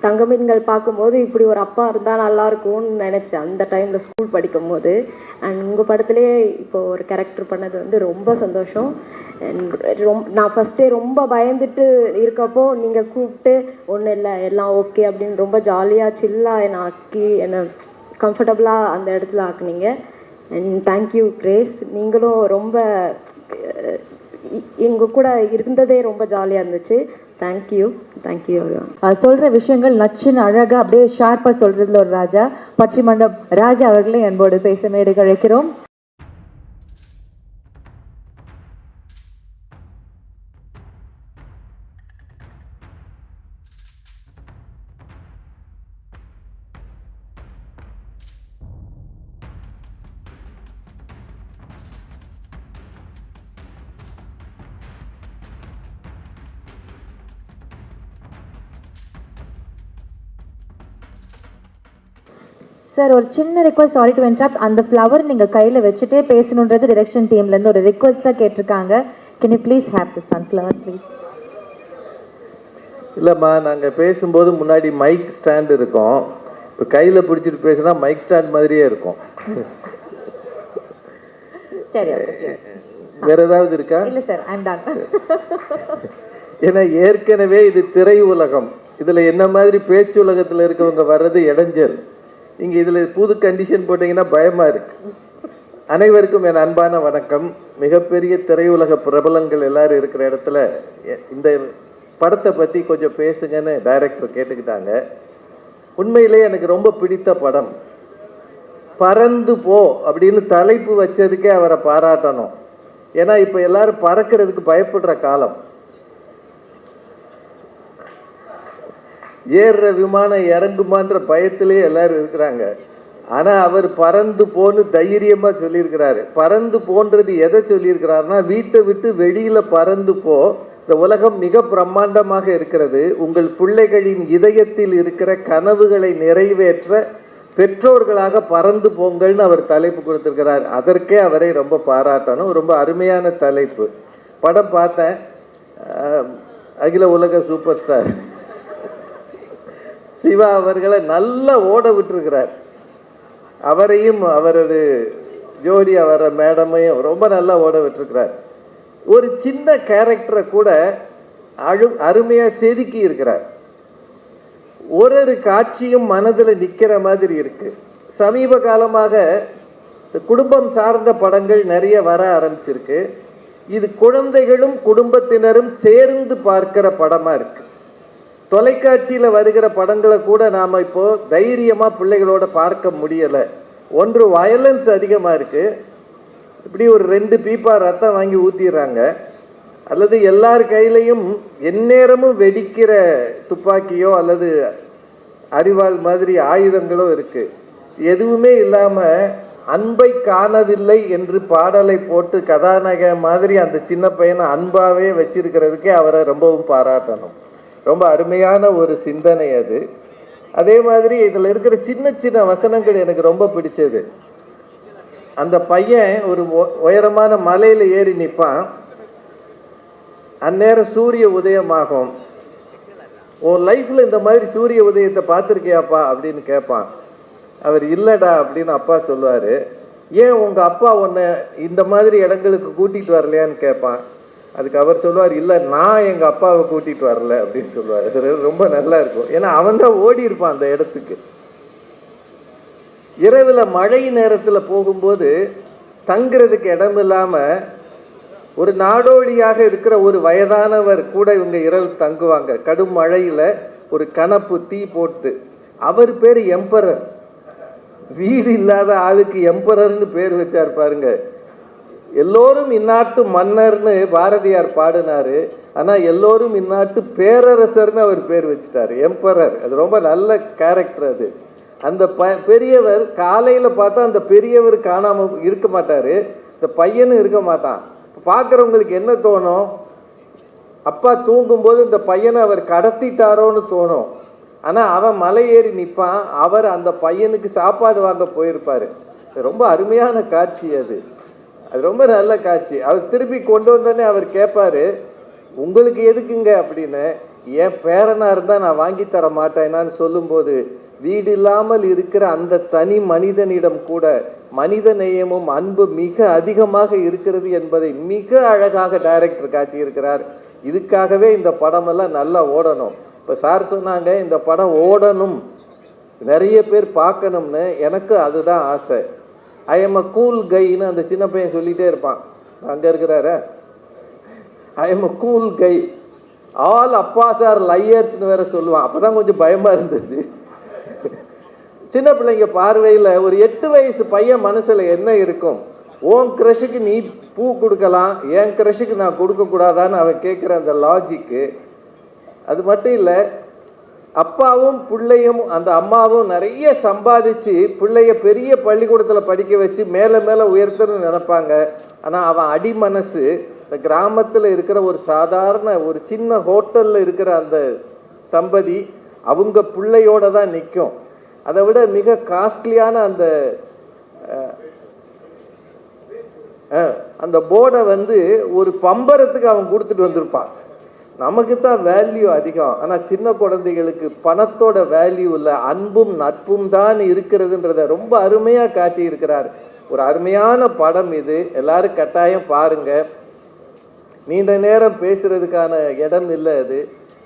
தங்கமீன்கள் பார்க்கும்போது இப்படி ஒரு அப்பா இருந்தால் நல்லாயிருக்கும்னு நினச்சேன் அந்த டைமில் ஸ்கூல் படிக்கும் போது. அண்ட் உங்கள் படத்துலேயே இப்போ ஒரு கேரக்டர் பண்ணது வந்து ரொம்ப சந்தோஷம். நான் ஃபஸ்ட்டே ரொம்ப பயந்துட்டு இருக்கப்போ நீங்கள் கூப்பிட்டு ஒன்றும் இல்லை எல்லாம் ஓகே அப்படின்னு ரொம்ப ஜாலியாக சில்லாக என்னை ஆக்கி என்னை கம்ஃபர்டபுளாக அந்த இடத்துல ஆக்குனீங்க. அண்ட் தேங்க்யூ கிரேஸ், நீங்களும் ரொம்ப எங்கள் கூட இருந்ததே ரொம்ப ஜாலியாக இருந்துச்சு. தேங்க்யூ. சொல்கிற விஷயங்கள் நச்சுன்னு அழகாக அப்படியே ஷார்ப்பாக சொல்கிறதுல ஒரு ராஜா, பற்றிமண்டம் ராஜா அவர்களே அன்போடு பேச மேடைக்கு அழைக்கிறோம். சார் ஒரு சின்ன ரெக்வஸ்ட், சாரி டு இன்டரப்ட். அந்த ஃப்ளவர் நீங்கள் கையில் வச்சுட்டே பேசணுன்றது டிரெக்ஷன் டீம்லேருந்து ஒரு ரெக்வஸ்ட்டாக கேட்டிருக்காங்க. Can you please have the sunflower please? இல்லைம்மா, நாங்கள் பேசும்போது முன்னாடி மைக் ஸ்டாண்ட் இருக்கும். இப்போ கையில் பிடிச்சிட்டு பேசுனா மைக் ஸ்டாண்ட் மாதிரியே இருக்கும். சரி, வேற ஏதாவது இருக்கா? இல்லை சார், ஐம் டன். ஏன்னா ஏற்கனவே இது திரை உலகம், இதில் என்ன மாதிரி பேச்சு உலகத்தில் இருக்கவங்க வர்றது இடைஞ்சல். இங்கே இதில் புது கண்டிஷன் போட்டிங்கன்னா பயமாக இருக்கு. அனைவருக்கும் என் அன்பான வணக்கம். மிகப்பெரிய திரையுலக பிரபலங்கள் எல்லாரும் இருக்கிற இடத்துல இந்த படத்தை பற்றி கொஞ்சம் பேசுங்கன்னு டைரக்டர் கேட்டுக்கிட்டாங்க. உண்மையிலே எனக்கு ரொம்ப பிடித்த படம். பறந்து போ அப்படின்னு தலைப்பு வச்சதுக்கே அவரை பாராட்டணும். ஏன்னா இப்போ எல்லாரும் பறக்கிறதுக்கு பயப்படுற காலம். ஏறுற விமானம் இறங்குமான்ற பயத்திலே எல்லாரும் இருக்கிறாங்க. ஆனால் அவர் பறந்து போன்னு தைரியமாக சொல்லியிருக்கிறாரு. பறந்து போன்றது எதை சொல்லியிருக்கிறாருன்னா, வீட்டை விட்டு வெளியில் பறந்து போ, இந்த உலகம் மிக பிரம்மாண்டமாக இருக்கிறது, உங்கள் பிள்ளைகளின் இதயத்தில் இருக்கிற கனவுகளை நிறைவேற்ற பெற்றோர்களாக பறந்து போங்கள்னு அவர் தலைப்பு கொடுத்துருக்கிறார். அதற்கே அவரை ரொம்ப பாராட்டணும். ரொம்ப அருமையான தலைப்பு. படம் பார்த்தேன். அகில உலக சூப்பர் ஸ்டார் சிவா அவர்களை நல்லா ஓட விட்டுருக்கிறார். அவரையும் அவரது ஜோடி வர மேடமையும் ரொம்ப நல்லா ஓட விட்டுருக்கிறார். ஒரு சின்ன கேரக்டரை கூட அருமையாக செதுக்கி இருக்கிறார். ஒரு காட்சியும் மனதில் நிற்கிற மாதிரி இருக்கு. சமீப காலமாக குடும்பம் சார்ந்த படங்கள் நிறைய வர ஆரம்பிச்சிருக்கு. இது குழந்தைகளும் குடும்பத்தினரும் சேர்ந்து பார்க்கிற படமாக இருக்கு. தொலைக்காட்சியில் வருகிற படங்களை கூட நாம் இப்போது தைரியமாக பிள்ளைகளோட பார்க்க முடியலை. ஒன்று வயலன்ஸ் அதிகமாக இருக்குது. இப்படி ஒரு 2 பீப்பா ரத்தம் வாங்கி ஊற்றிடுறாங்க. அல்லது எல்லார் கையிலையும் எந்நேரமும் வெடிக்கிற துப்பாக்கியோ அல்லது அரிவாள் மாதிரி ஆயுதங்களோ இருக்குது. எதுவுமே இல்லாமல் அன்பை காணவில்லை என்று பாடலை போட்டு கதாநாயக மாதிரி அந்த சின்ன பையனை அன்பாவே வச்சிருக்கிறதுக்கே அவரை ரொம்பவும் பாராட்டணும். ரொம்ப அருமையான ஒரு சிந்தனை அது. அதே மாதிரி இதில் இருக்கிற சின்ன சின்ன வசனங்கள் எனக்கு ரொம்ப பிடிச்சது. அந்த பையன் ஒரு உயரமான மலையில் ஏறி நிற்பான். அந்நேரம் சூரிய உதயமாகும். உன் லைஃப்பில் இந்த மாதிரி சூரிய உதயத்தை பார்த்துருக்கியாப்பா அப்படின்னு கேட்பான். அவர் இல்லைடா அப்படின்னு அப்பா சொல்லுவார். ஏன் உங்கள் அப்பா உன்னை இந்த மாதிரி இடங்களுக்கு கூட்டிகிட்டு வரலையான்னு கேட்பான். அதுக்கு அவர் சொல்லுவார், இல்லை நான் எங்கள் அப்பாவை கூட்டிகிட்டு வரல அப்படின்னு சொல்லுவார். அது ரொம்ப நல்லா இருக்கும். ஏன்னா அவன் தான் ஓடி இருப்பான் அந்த இடத்துக்கு. இரவில் மழை நேரத்தில் போகும்போது தங்குறதுக்கு இடம் இல்லாமல் ஒரு நாடோடியாக இருக்கிற ஒரு வயதானவர் கூட இவங்க இரவு தங்குவாங்க. கடும் மழையில் ஒரு கணப்பு தீ போட்டு. அவர் பேர் எம்பரர். வீடு இல்லாத ஆளுக்கு எம்பரர்னு பேர் வச்சார் பாருங்க. எல்லோரும் இந்நாட்டு மன்னர்னு பாரதியார் பாடினாரு. ஆனால் எல்லோரும் இந்நாட்டு பேரரசர்னு அவர் பேர் வச்சுட்டாரு, எம்பரர். அது ரொம்ப நல்ல கேரக்டர் அது. அந்த பெரியவர் காலையில் பார்த்தா அந்த பெரியவர் காணாமல் இருக்க மாட்டார், இந்த பையனும் இருக்க மாட்டான். பார்க்குறவங்களுக்கு என்ன தோணும்? அப்பா தூங்கும்போது இந்த பையனை அவர் கடத்திட்டாரோன்னு தோணும். ஆனால் அவன் மலை ஏறி நிற்பான். அவர் அந்த பையனுக்கு சாப்பாடு வாங்க போயிருப்பார். ரொம்ப அருமையான காட்சி அது. அது ரொம்ப நல்ல காட்சி. அவர் திருப்பி கொண்டு வந்தோடனே அவர் கேட்பார், உங்களுக்கு எதுக்குங்க அப்படின்னு. என் பேரனாக இருந்தால் நான் வாங்கி தர மாட்டேனான்னு சொல்லும்போது, வீடு இல்லாமல் இருக்கிற அந்த தனி மனிதனிடம் கூட மனித நேயமும் அன்பு மிக அதிகமாக இருக்கிறது என்பதை மிக அழகாக டைரக்டர் காட்டியிருக்கிறார். இதுக்காகவே இந்த படமெல்லாம் நல்லா ஓடணும். இப்போ சார் சொன்னாங்க இந்த படம் ஓடணும், நிறைய பேர் பார்க்கணும்னு. எனக்கு அதுதான் ஆசை. ஐ எம் அ கூல் கைன்னு அந்த சின்ன பையன் சொல்லிகிட்டே இருப்பான். அங்கே இருக்கிறார, I am a cool guy, all அப்பா சார் லையர்ஸ்னு வேற சொல்லுவான். அப்போ தான் கொஞ்சம் பயமாக இருந்தது. சின்ன பிள்ளைங்க பார்வையில் ஒரு 8 வயசு பையன் மனசில் என்ன இருக்கும்? உன் க்ரஷுக்கு நீ பூ கொடுக்கலாம், என் க்ரஷுக்கு நான் கொடுக்கக்கூடாதான்னு அவன் கேட்குற அந்த லாஜிக்கு. அது மட்டும் இல்லை, அப்பாவும் பிள்ளையும் அந்த அம்மாவும் நிறைய சம்பாதிச்சு பிள்ளைய பெரிய பள்ளிக்கூடத்தில் படிக்க வச்சு மேலே மேலே உயர்த்தணும்னு நினைப்பாங்க. ஆனால் அவன் அடி மனசு இந்த கிராமத்தில் இருக்கிற ஒரு சாதாரண ஒரு சின்ன ஹோட்டலில் இருக்கிற அந்த தம்பதி அவங்க பிள்ளையோட தான் நிற்கும். அதை விட மிக காஸ்ட்லியான அந்த போர்டை வந்து ஒரு பம்பரத்துக்கு அவன் கொடுத்துட்டு வந்திருப்பான். நமக்கு தான் வேல்யூ அதிகம். ஆனால் சின்ன குழந்தைகளுக்கு பணத்தோட வேல்யூ இல்லை, அன்பும் நட்பும் தான் இருக்கிறதுன்றத ரொம்ப அருமையாக காட்டியிருக்கிறார். ஒரு அருமையான படம் இது. எல்லாரும் கட்டாயம் பாருங்க. நீண்ட நேரம் பேசுறதுக்கான இடம் இல்லை அது.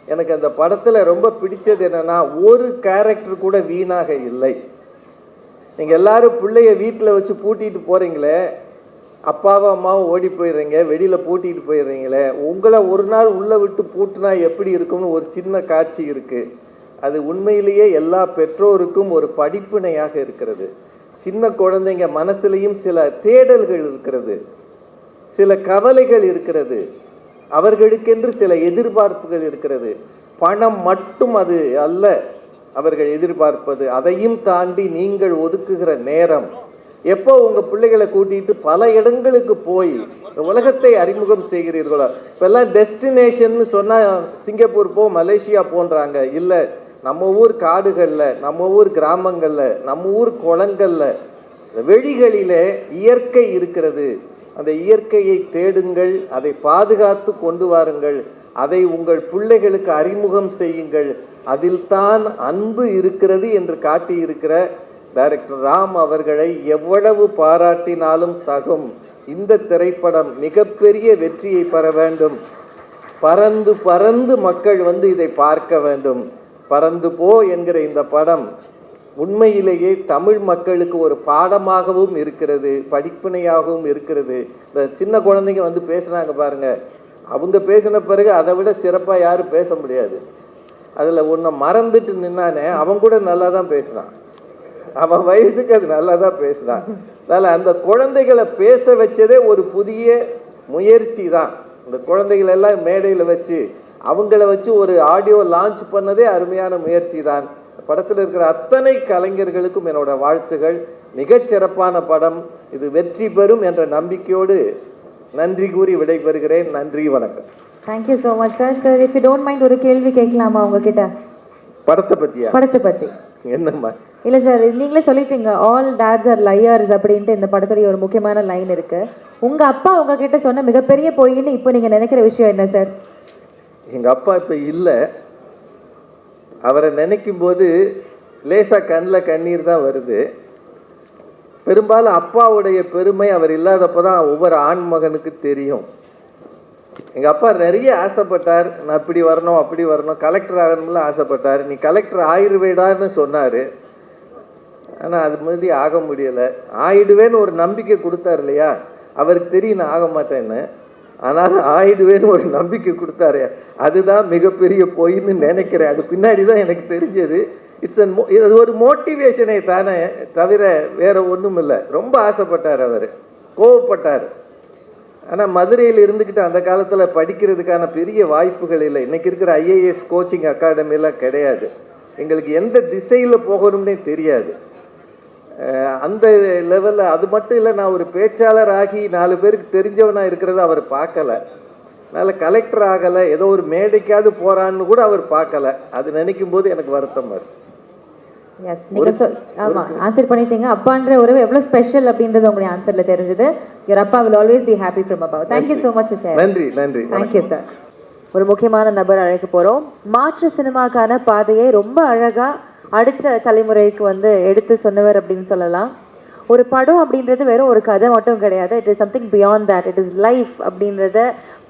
எனக்கு அந்த படத்தில் ரொம்ப பிடிச்சது என்னன்னா, ஒரு கேரக்டர் கூட வீணாக இல்லை. நீங்கள் எல்லாரும் பிள்ளைய வீட்டில் வச்சு பூட்டிட்டு போகிறீங்களே, அப்பாவும் அம்மாவும் ஓடி போயிடுறீங்க, வெளியில் பூட்டிட்டு போயிடுறீங்களே, உங்களை ஒரு நாள் உள்ளே விட்டு பூட்டினா எப்படி இருக்கும்னு ஒரு சின்ன காட்சி இருக்குது. அது உண்மையிலேயே எல்லா பெற்றோருக்கும் ஒரு படிப்பினையாக இருக்கிறது. சின்ன குழந்தைங்க மனசுலையும் சில தேடல்கள் இருக்கிறது, சில கவலைகள் இருக்கிறது, அவர்களுக்கென்று சில எதிர்பார்ப்புகள் இருக்கிறது. பணம் மட்டும் அது அல்ல அவர்கள் எதிர்பார்ப்பது. அதையும் தாண்டி நீங்கள் ஒதுக்குகிற நேரம். எப்போ உங்கள் பிள்ளைகளை கூட்டிகிட்டு பல இடங்களுக்கு போய் உலகத்தை அறிமுகம் செய்கிறீர்களோ. இப்போல்லாம் டெஸ்டினேஷன்னு சொன்னால் சிங்கப்பூர் போ, மலேசியா போன்றாங்க. இல்லை, நம்ம ஊர் காடுகளில், நம்ம ஊர் கிராமங்களில், நம்ம ஊர் குளங்களில், வெளிகளிலே இயற்கை இருக்கிறது. அந்த இயற்கையை தேடுங்கள், அதை பாதுகாத்து கொண்டு வாருங்கள், அதை உங்கள் பிள்ளைகளுக்கு அறிமுகம் செய்யுங்கள். அதில் தான் அன்பு இருக்கிறது என்று காட்டியிருக்கிற டைரக்டர் ராம் அவர்களை எவ்வளவு பாராட்டினாலும் தகும். இந்த திரைப்படம் மிகப்பெரிய வெற்றியை பெற வேண்டும். பறந்து பறந்து மக்கள் வந்து இதை பார்க்க வேண்டும். பறந்து போ என்கிற இந்த படம் உண்மையிலேயே தமிழ் மக்களுக்கு ஒரு பாடமாகவும் இருக்கிறது, படிப்பினையாகவும் இருக்கிறது. இந்த சின்ன குழந்தைங்க வந்து பேசுனாங்க பாருங்க, அவங்க பேசின பிறகு அதை விட சிறப்பாக யாரும் பேச முடியாது. அதில் ஒன்றை மறந்துட்டு நின்னானே, அவன் கூட நல்லா தான் பேசுனான். அவன் வயசுக்கு அது நல்லா தான் பேசுனான். அதனால் அந்த குழந்தைகளை பேச வச்சதே ஒரு புதிய முயற்சி தான். அந்த குழந்தைகளெல்லாம் மேடையில் வச்சு அவங்கள வச்சு ஒரு ஆடியோ லான்ச் பண்ணதே அருமையான முயற்சி தான். படத்தில் இருக்கிற அத்தனை கலைஞர்களுக்கும் என்னோட வாழ்த்துகள். மிகச்சிறப்பான படம். இது வெற்றி பெறும் என்ற நம்பிக்கையோடு நன்றி கூறி விடைபெறுகிறேன். நன்றி, வணக்கம். Thank you so much sir. Sir if you don't mind ஒரு கேள்வி கேட்கலாமா உங்ககிட்ட? படத்தை பற்றியா? படத்தை பற்றி என்னம்மா? இல்லை சார், நீங்களே சொல்லிட்டீங்க ஆல் டேட்ஸ் ஆர் லையர்ஸ் அப்படின்ட்டு இந்த படத்துடைய ஒரு முக்கியமான லைன் இருக்கு. உங்கள் அப்பா உங்ககிட்ட சொன்ன மிகப்பெரிய பொய்ன்னு இப்போ நீங்கள் நினைக்கிற விஷயம் என்ன சார்? எங்கள் அப்பா இப்போ இல்லை. அவரை நினைக்கும் போது லேசாக கண்ணில் கண்ணீர் தான் வருது. பெரும்பாலும் அப்பாவுடைய பெருமை அவர் இல்லாதப்போ தான் ஒவ்வொரு ஆண் மகனுக்கு தெரியும். எங்கள் அப்பா நிறைய ஆசைப்பட்டார், நான் இப்படி வரணும் அப்படி வரணும், கலெக்டர் ஆகணும்ல ஆசைப்பட்டார். நீ கலெக்டர் ஆயிடுவேடான்னு சொன்னார். ஆனால் அது மாதிரி ஆக முடியலை. ஆயிடுவேன்னு ஒரு நம்பிக்கை கொடுத்தார் இல்லையா? அவருக்கு தெரியும் நான் ஆக மாட்டேன்னு. ஆனால் ஆயிடுவேன்னு ஒரு நம்பிக்கை கொடுத்தாரு. அதுதான் மிகப்பெரிய பொய்ன்னு நினைக்கிறேன். அது பின்னாடி தான் எனக்கு தெரிஞ்சது. இது ஒரு மோட்டிவேஷனை தானே தவிர வேற ஒன்றும் இல்லை. ரொம்ப ஆசைப்பட்டார், அவர் கோவப்பட்டார். ஆனால் மதுரையில் இருந்துக்கிட்டு அந்த காலத்தில் படிக்கிறதுக்கான பெரிய வாய்ப்புகள் இல்லை. இன்றைக்கி இருக்கிற ஐஏஎஸ் கோச்சிங் அகாடமிலாம் கிடையாது. எங்களுக்கு எந்த திசையில் போகணும்னே தெரியாது. அந்த லெவலில் அது மட்டும் இல்லை, நான் ஒரு பேச்சாளர் ஆகி 4 பேருக்கு தெரிஞ்சவனாக இருக்கிறத அவர் பார்க்கலை. அதனால் கலெக்டர் ஆகலை, ஏதோ ஒரு மேடைக்காவது போகிறான்னு கூட அவர் பார்க்கலை. அது நினைக்கும் போது எனக்கு வருத்தம் வரும். எஸ், நீங்கள் ஆமாம் ஆன்சர் பண்ணிட்டீங்க. அப்பான்ற உறவு எவ்வளோ ஸ்பெஷல் அப்படின்றது உங்களுடைய ஆன்சரில் தெரிஞ்சது. யுவர் அப்பா will always be happy from above. Thank you so much sir. நன்றி நன்றி. Thank you sir. ஒரு முக்கியமான நபர் அழைக்க போகிறோம். மாற்று சினிமாக்கான பாதையை ரொம்ப அழகாக அடுத்த தலைமுறைக்கு வந்து எடுத்து சொன்னவர் அப்படின்னு சொல்லலாம். ஒரு படம் அப்படின்றது வெறும் ஒரு கதை மட்டும் கிடையாது. It is something beyond that. It is life அப்படின்றத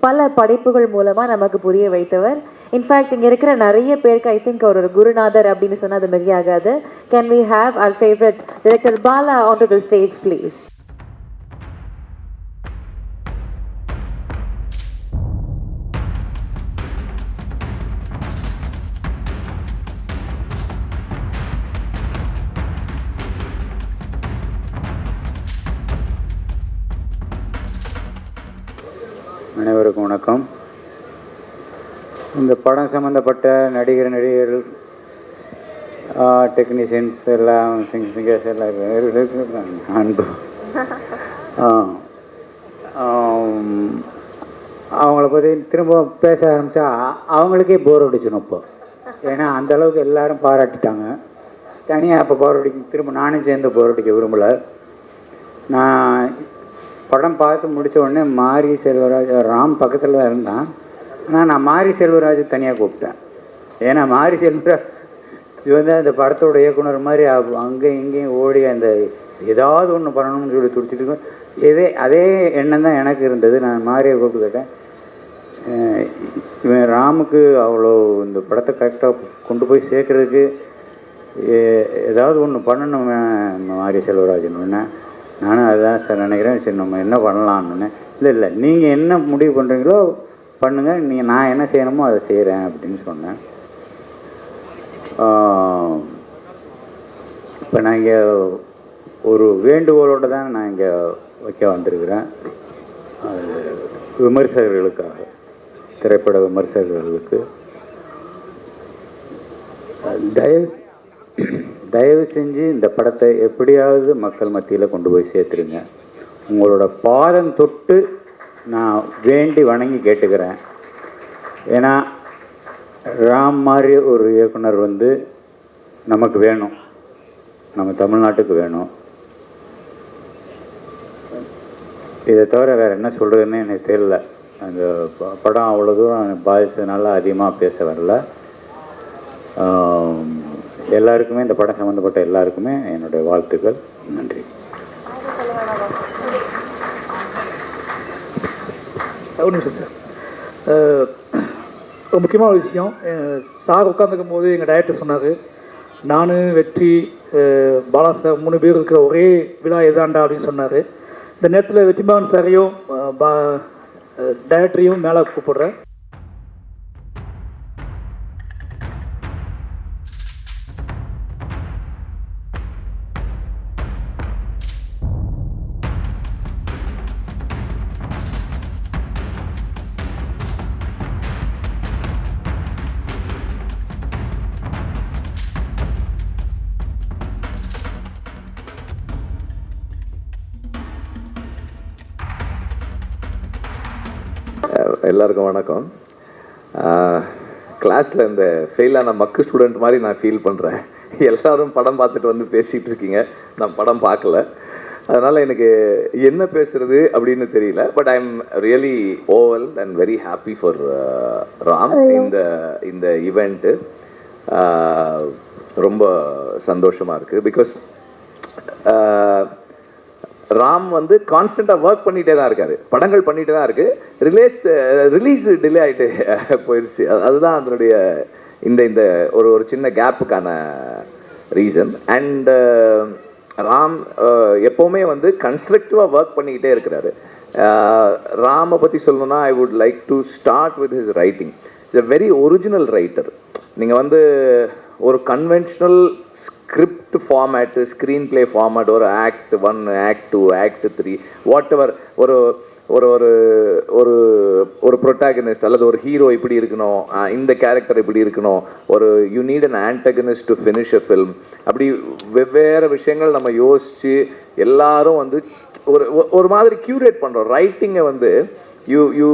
பல படைப்புகள் மூலமாக நமக்கு புரிய வைத்தவர். இன்ஃபேக்ட் இங்கே இருக்கிற நிறைய பேருக்கு ஐ திங்க் ஒரு குருநாதர் அப்படின்னு சொன்னால் அது மிகையாகாது. Can we have our favourite director Bala on to the stage please? அனைவருக்கும் வணக்கம். இந்த படம் சம்மந்தப்பட்ட நடிகர்கள், டெக்னீஷியன்ஸ் எல்லாம், சிங்கர்ஸ் எல்லாம் அன்பு, அவங்கள பற்றி திரும்ப பேச ஆரம்பித்தா அவங்களுக்கே போர் அடிச்சிடும் இப்போ. ஏன்னா அந்தளவுக்கு எல்லோரும் பாராட்டிட்டாங்க. தனியாக இப்போ போர் அடிக்க திரும்ப நானும் சேர்ந்து போர் அடிக்க விரும்பலை. நான் படம் பார்த்து முடித்த உடனே மாரி செல்வராஜ், ராம் பக்கத்தில் தான் இருந்தான். ஆனால் நான் மாரி செல்வராஜ் தனியாக கூப்பிட்டேன். ஏன்னா மாரி செல்வராஜ் வந்து அந்த படத்தோட இயக்குனர் மாதிரி அங்கேயும் இங்கேயும் ஓடி அந்த ஏதாவது ஒன்று பண்ணணும்னு சொல்லி துடிச்சிட்டு இருக்கோம். அதே எண்ணம் தான் எனக்கு இருந்தது. நான் மாரியை கூப்பிட்டு கேட்டேன், இவன் ராமுக்கு அவ்வளோ இந்த படத்தை கரெக்டாக கொண்டு போய் சேர்க்குறதுக்கு ஏதாவது ஒன்று பண்ணணும் மாரி செல்வராஜன். நானும் அதுதான் சார் நினைக்கிறேன். சரி நம்ம என்ன பண்ணலான்னு. இல்லை நீங்கள் என்ன முடிவு பண்ணுறீங்களோ பண்ணுங்கள், நீங்கள் நான் என்ன செய்யணுமோ அதை செய்கிறேன் அப்படின்னு சொன்னேன். இப்போ நான் இங்கே ஒரு வேண்டுகோளோடு தான் நான் இங்கே வைக்க வந்திருக்கிறேன். விமர்சகர்களுக்காக, திரைப்பட விமர்சகர்களுக்கு தயவு செஞ்சு இந்த படத்தை எப்படியாவது மக்கள் மத்தியில் கொண்டு போய் சேர்த்துருங்க. உங்களோட பாதம் தொட்டு நான் வேண்டி வணங்கி கேட்டுக்கிறேன். ஏன்னா ராம் மாதிரி ஒரு இயக்குனர் வந்து நமக்கு வேணும், நம்ம தமிழ்நாட்டுக்கு வேணும். இதை தவிர வேறு என்ன சொல்கிறதுன்னு எனக்கு தெரியல. அந்த படம் அவ்வளோ தூரம் பாதித்ததுனால அதிகமாக பேச வரல. எல்லாருக்குமே, இந்த படம் சம்மந்தப்பட்ட எல்லாருக்குமே என்னுடைய வாழ்த்துக்கள். நன்றி. ஒரு நிமிஷம் சார். ஒரு முக்கியமான ஒரு விஷயம், சார் உட்காந்துருக்கும் போது எங்கள் டைரக்டர் சொன்னார், நான் வெற்றி பாலா சார் 3 பேர் இருக்கிற ஒரே விழா எதாண்டா அப்படின்னு சொன்னார். இந்த நேரத்தில் வெற்றிமாறன் சாரையும் டைரக்டரையும் மேலே கூப்பிடுறேன். எல்லாருக்கும் வணக்கம். கிளாஸில் இந்த ஃபெயிலான மக்கு ஸ்டூடெண்ட் மாதிரி நான் ஃபீல் பண்ணுறேன். எல்லோரும் படம் பார்த்துட்டு வந்து பேசிகிட்டு இருக்கீங்க, நான் படம் பார்க்கல. அதனால் எனக்கு என்ன பேசுகிறது அப்படின்னு தெரியல. But I am really overwhelmed and very happy for Ram. இந்த ஈவெண்ட்டு ரொம்ப சந்தோஷமாக இருக்குது. பிகாஸ் ராம் வந்து கான்ஸ்டண்ட்டாக ஒர்க் பண்ணிகிட்டே தான் இருக்கார், படங்கள் பண்ணிகிட்டே தான் இருக்குது. ரிலீஸ் டிலே ஆகிட்டு போயிடுச்சு. அதுதான் அதனுடைய இந்த ஒரு சின்ன கேப்புக்கான ரீசன். அண்ட் ராம் எப்போவுமே வந்து கன்ஸ்ட்ரக்டிவாக ஒர்க் பண்ணிக்கிட்டே இருக்கிறாரு. ராமை பற்றி சொல்லணும்னா I would like to start with his writing. Is a very original writer. நீங்கள் வந்து ஒரு conventional script format, screen play format, ஒரு act 1, act 2, act 3, what ever, ஒரு ஒரு ஒரு ஒரு ஒரு ப்ரொட்டாகனிஸ்ட் அல்லது ஒரு ஹீரோ இப்படி இருக்கணும், இந்த கேரக்டர் இப்படி இருக்கணும், ஒரு you need an antagonist to finish a film, அப்படி வெவ்வேறு விஷயங்கள் நம்ம யோசித்து எல்லாரும் வந்து ஒரு மாதிரி க்யூரேட் பண்ணுறோம். ரைட்டிங்கை வந்து you you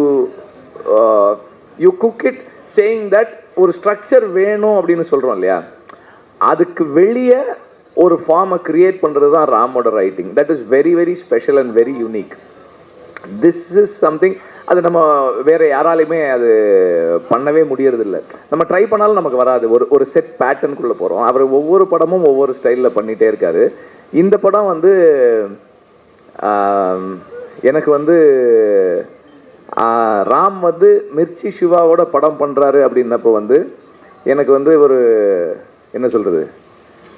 you cook it saying that ஒரு ஸ்ட்ரக்சர் வேணும் அப்படின்னு சொல்கிறோம் இல்லையா, அதுக்கு வெளியே ஒரு ஃபார்மை க்ரியேட் பண்ணுறது தான் ராமோட writing. That is very very special and very unique. This is something அது நம்ம வேறு யாராலையுமே அது பண்ணவே முடியறதில்ல. நம்ம ட்ரை பண்ணாலும் நமக்கு வராது. ஒரு செட் பேட்டர்னுக்குள்ளே போகிறோம். அவர் ஒவ்வொரு படமும் ஒவ்வொரு ஸ்டைலில் பண்ணிகிட்டே இருக்காரு. இந்த படம் வந்து எனக்கு வந்து ராம் வந்து மிர்ச்சி சிவாவோட படம் பண்ணுறாரு அப்படின்னப்போ வந்து எனக்கு வந்து ஒரு என்ன சொல்கிறது,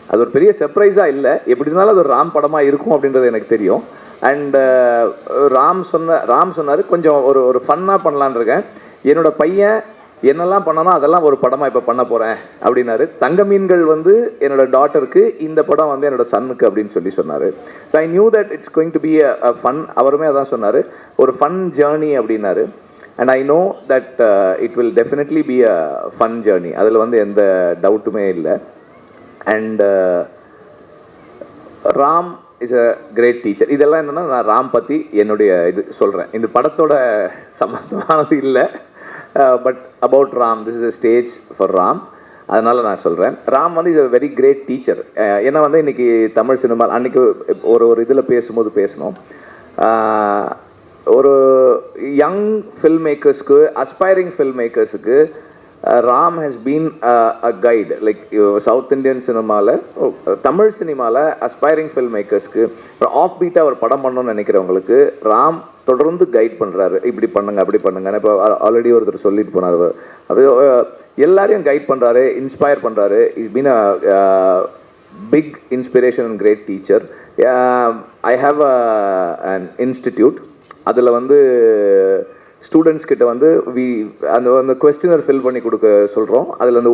அது ஒரு பெரிய சர்ப்ரைஸாக இல்லை. எப்படி இருந்தாலும் அது ஒரு ராம் படமாக இருக்கும் அப்படின்றது எனக்கு தெரியும். அண்ட் ராம் சொன்னார் கொஞ்சம் ஒரு ஃபன்னாக பண்ணலான் இருக்கேன், என்னோட பையன் என்னெல்லாம் பண்ணனோ அதெல்லாம் ஒரு படமாக இப்போ பண்ண போகிறேன் அப்படின்னாரு. தங்க மீன்கள் வந்து என்னோட டாட்டருக்கு, இந்த படம் வந்து என்னோட சன்னுக்கு அப்படின்னு சொன்னார். So I knew that it's going to be a fun. அவருமே அதான் சொன்னார், ஒரு ஃபன் ஜேர்னி அப்படின்னாரு. And I know that it will definitely be a fun journey, அதில் வந்து எந்த டவுட்டுமே இல்லை. And Ram is a great teacher. இதெல்லாம் என்னென்னா நான் ராம் பற்றி என்னுடைய இது சொல்கிறேன். இந்த படத்தோட சம்பந்தமானது இல்லை, but about Ram, this is a stage for Ram. அதனால் நான் சொல்கிறேன், ராம் வந்து is a very great teacher. ஏன்னா வந்து இன்றைக்கி தமிழ் சினிமா அன்றைக்கி ஒரு இதில் பேசும்போது பேசணும், ஒரு யங் ஃபில்ம் மேக்கர்ஸ்க்கு, அஸ்பைரிங் ஃபில்ம் மேக்கர்ஸுக்கு Ram has been a guide. Like south Indian சினிமாவில், தமிழ் சினிமாவில் அஸ்பைரிங் ஃபில்ம் மேக்கர்ஸ்க்கு ஆஃப் பீட்டாக ஒரு படம் பண்ணணும்னு நினைக்கிறவங்களுக்கு ராம் தொடர்ந்து கைட் பண்ணுறாரு. இப்படி பண்ணுங்க, அப்படி பண்ணுங்க. இப்போ ஆல்ரெடி ஒருத்தர் சொல்லிட்டு போனார், அது எல்லாரையும் கைட் பண்ணுறாரு, இன்ஸ்பயர் பண்ணுறாரு. Is been a big inspiration and great teacher. I have an institute. அதில் வந்து ஸ்டூடெண்ட்ஸ் கிட்ட வந்து அந்த கொஸ்டினர் ஃபில் பண்ணி கொடுக்க சொல்கிறோம். அதில் அந்த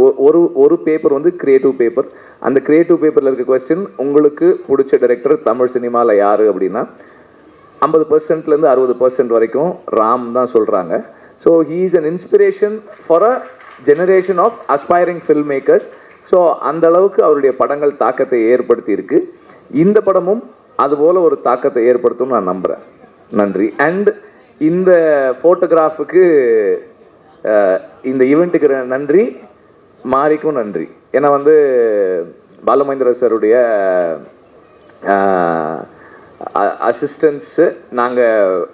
ஒரு பேப்பர் வந்து க்ரியேட்டிவ் பேப்பர். அந்த க்ரியேட்டிவ் பேப்பரில் இருக்க கொஸ்டின், உங்களுக்கு பிடிச்ச டைரக்டர் தமிழ் சினிமாவில் யார் அப்படின்னா 50%லேருந்து 60% வரைக்கும் ராம் தான் சொல்கிறாங்க. So he is an inspiration for a generation of aspiring film makers. ஸோ அந்த அளவுக்கு அவருடைய படங்கள் தாக்கத்தை ஏற்படுத்தி இருக்கு. இந்த படமும் அதுபோல் ஒரு தாக்கத்தை ஏற்படுத்தும்னு நான் நம்புகிறேன். நன்றி. அண்ட் இந்த ஃபோட்டோகிராஃபுக்கு, இந்த ஈவெண்ட்டுக்கு நன்றி, மாரிக்கும் நன்றி. ஏன்னா வந்து பாலுமகேந்திர சாருடைய அசிஸ்டன்ஸு, நாங்கள்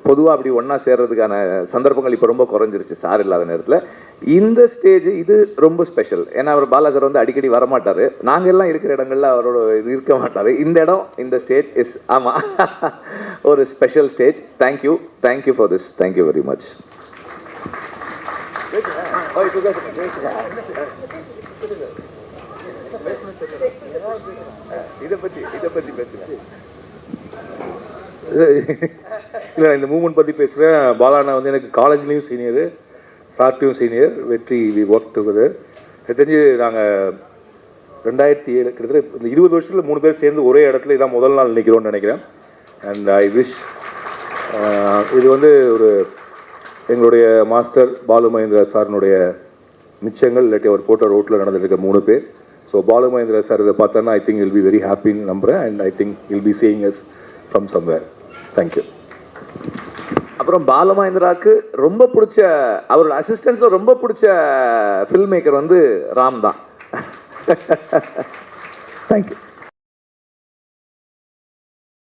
பொதுவாக அப்படி ஒன்றா சேர்றதுக்கான சந்தர்ப்பங்கள் இப்போ ரொம்ப குறைஞ்சிருச்சு சார் இல்லாத நேரத்தில். இந்த ஸ்டேஜ் இது ரொம்ப ஸ்பெஷல். ஏன்னா அவர் பாலாஜர் வந்து அடிக்கடி வரமாட்டார், நாங்கள் எல்லாம் இருக்கிற இடங்கள்ல அவரோட இது இருக்க மாட்டார். இந்த இடம், இந்த ஸ்டேஜ் இஸ் ஆமாம் ஒரு special stage. Thank you, thank you for this. Thank you very much. இதை பற்றி பேசுகிறேன் இல்லை, இந்த மூமெண்ட் பற்றி பேசுகிறேன். பாலாண்ணா வந்து எனக்கு காலேஜ்லேயும் சீனியரு, சார்ட்டையும் சீனியர். வெற்றி வி ஒர்க் டுகெதர். தெரிஞ்சு நாங்கள் 2007 கிட்டத்தட்ட இந்த 20 வருஷத்தில் 3 பேர் சேர்ந்து ஒரே இடத்துல இதான் முதல் நாள் நிற்கிறோன்னு நினைக்கிறேன். அண்ட் ஐ விஷ் இது வந்து ஒரு எங்களுடைய மாஸ்டர் பாலுமகேந்திர சாரினுடைய மிச்சங்கள், இல்லாட்டி அவர் போட்ட ரோட்டில் நடந்துருக்க 3 பேர். ஸோ பாலுமகேந்திர சார் இதை பார்த்தோன்னா I think will be very ஹாப்பின்னு நம்புகிறேன். And I think will be seeing us from somewhere. Thank you. அப்புறம் பாலமகேந்திராவுக்கு ரொம்ப பிடிச்ச அவரோட அசிஸ்டன்ஸில் ரொம்ப பிடிச்ச ஃபில்ம் மேக்கர் வந்து ராம் தான். தேங்க்யூ.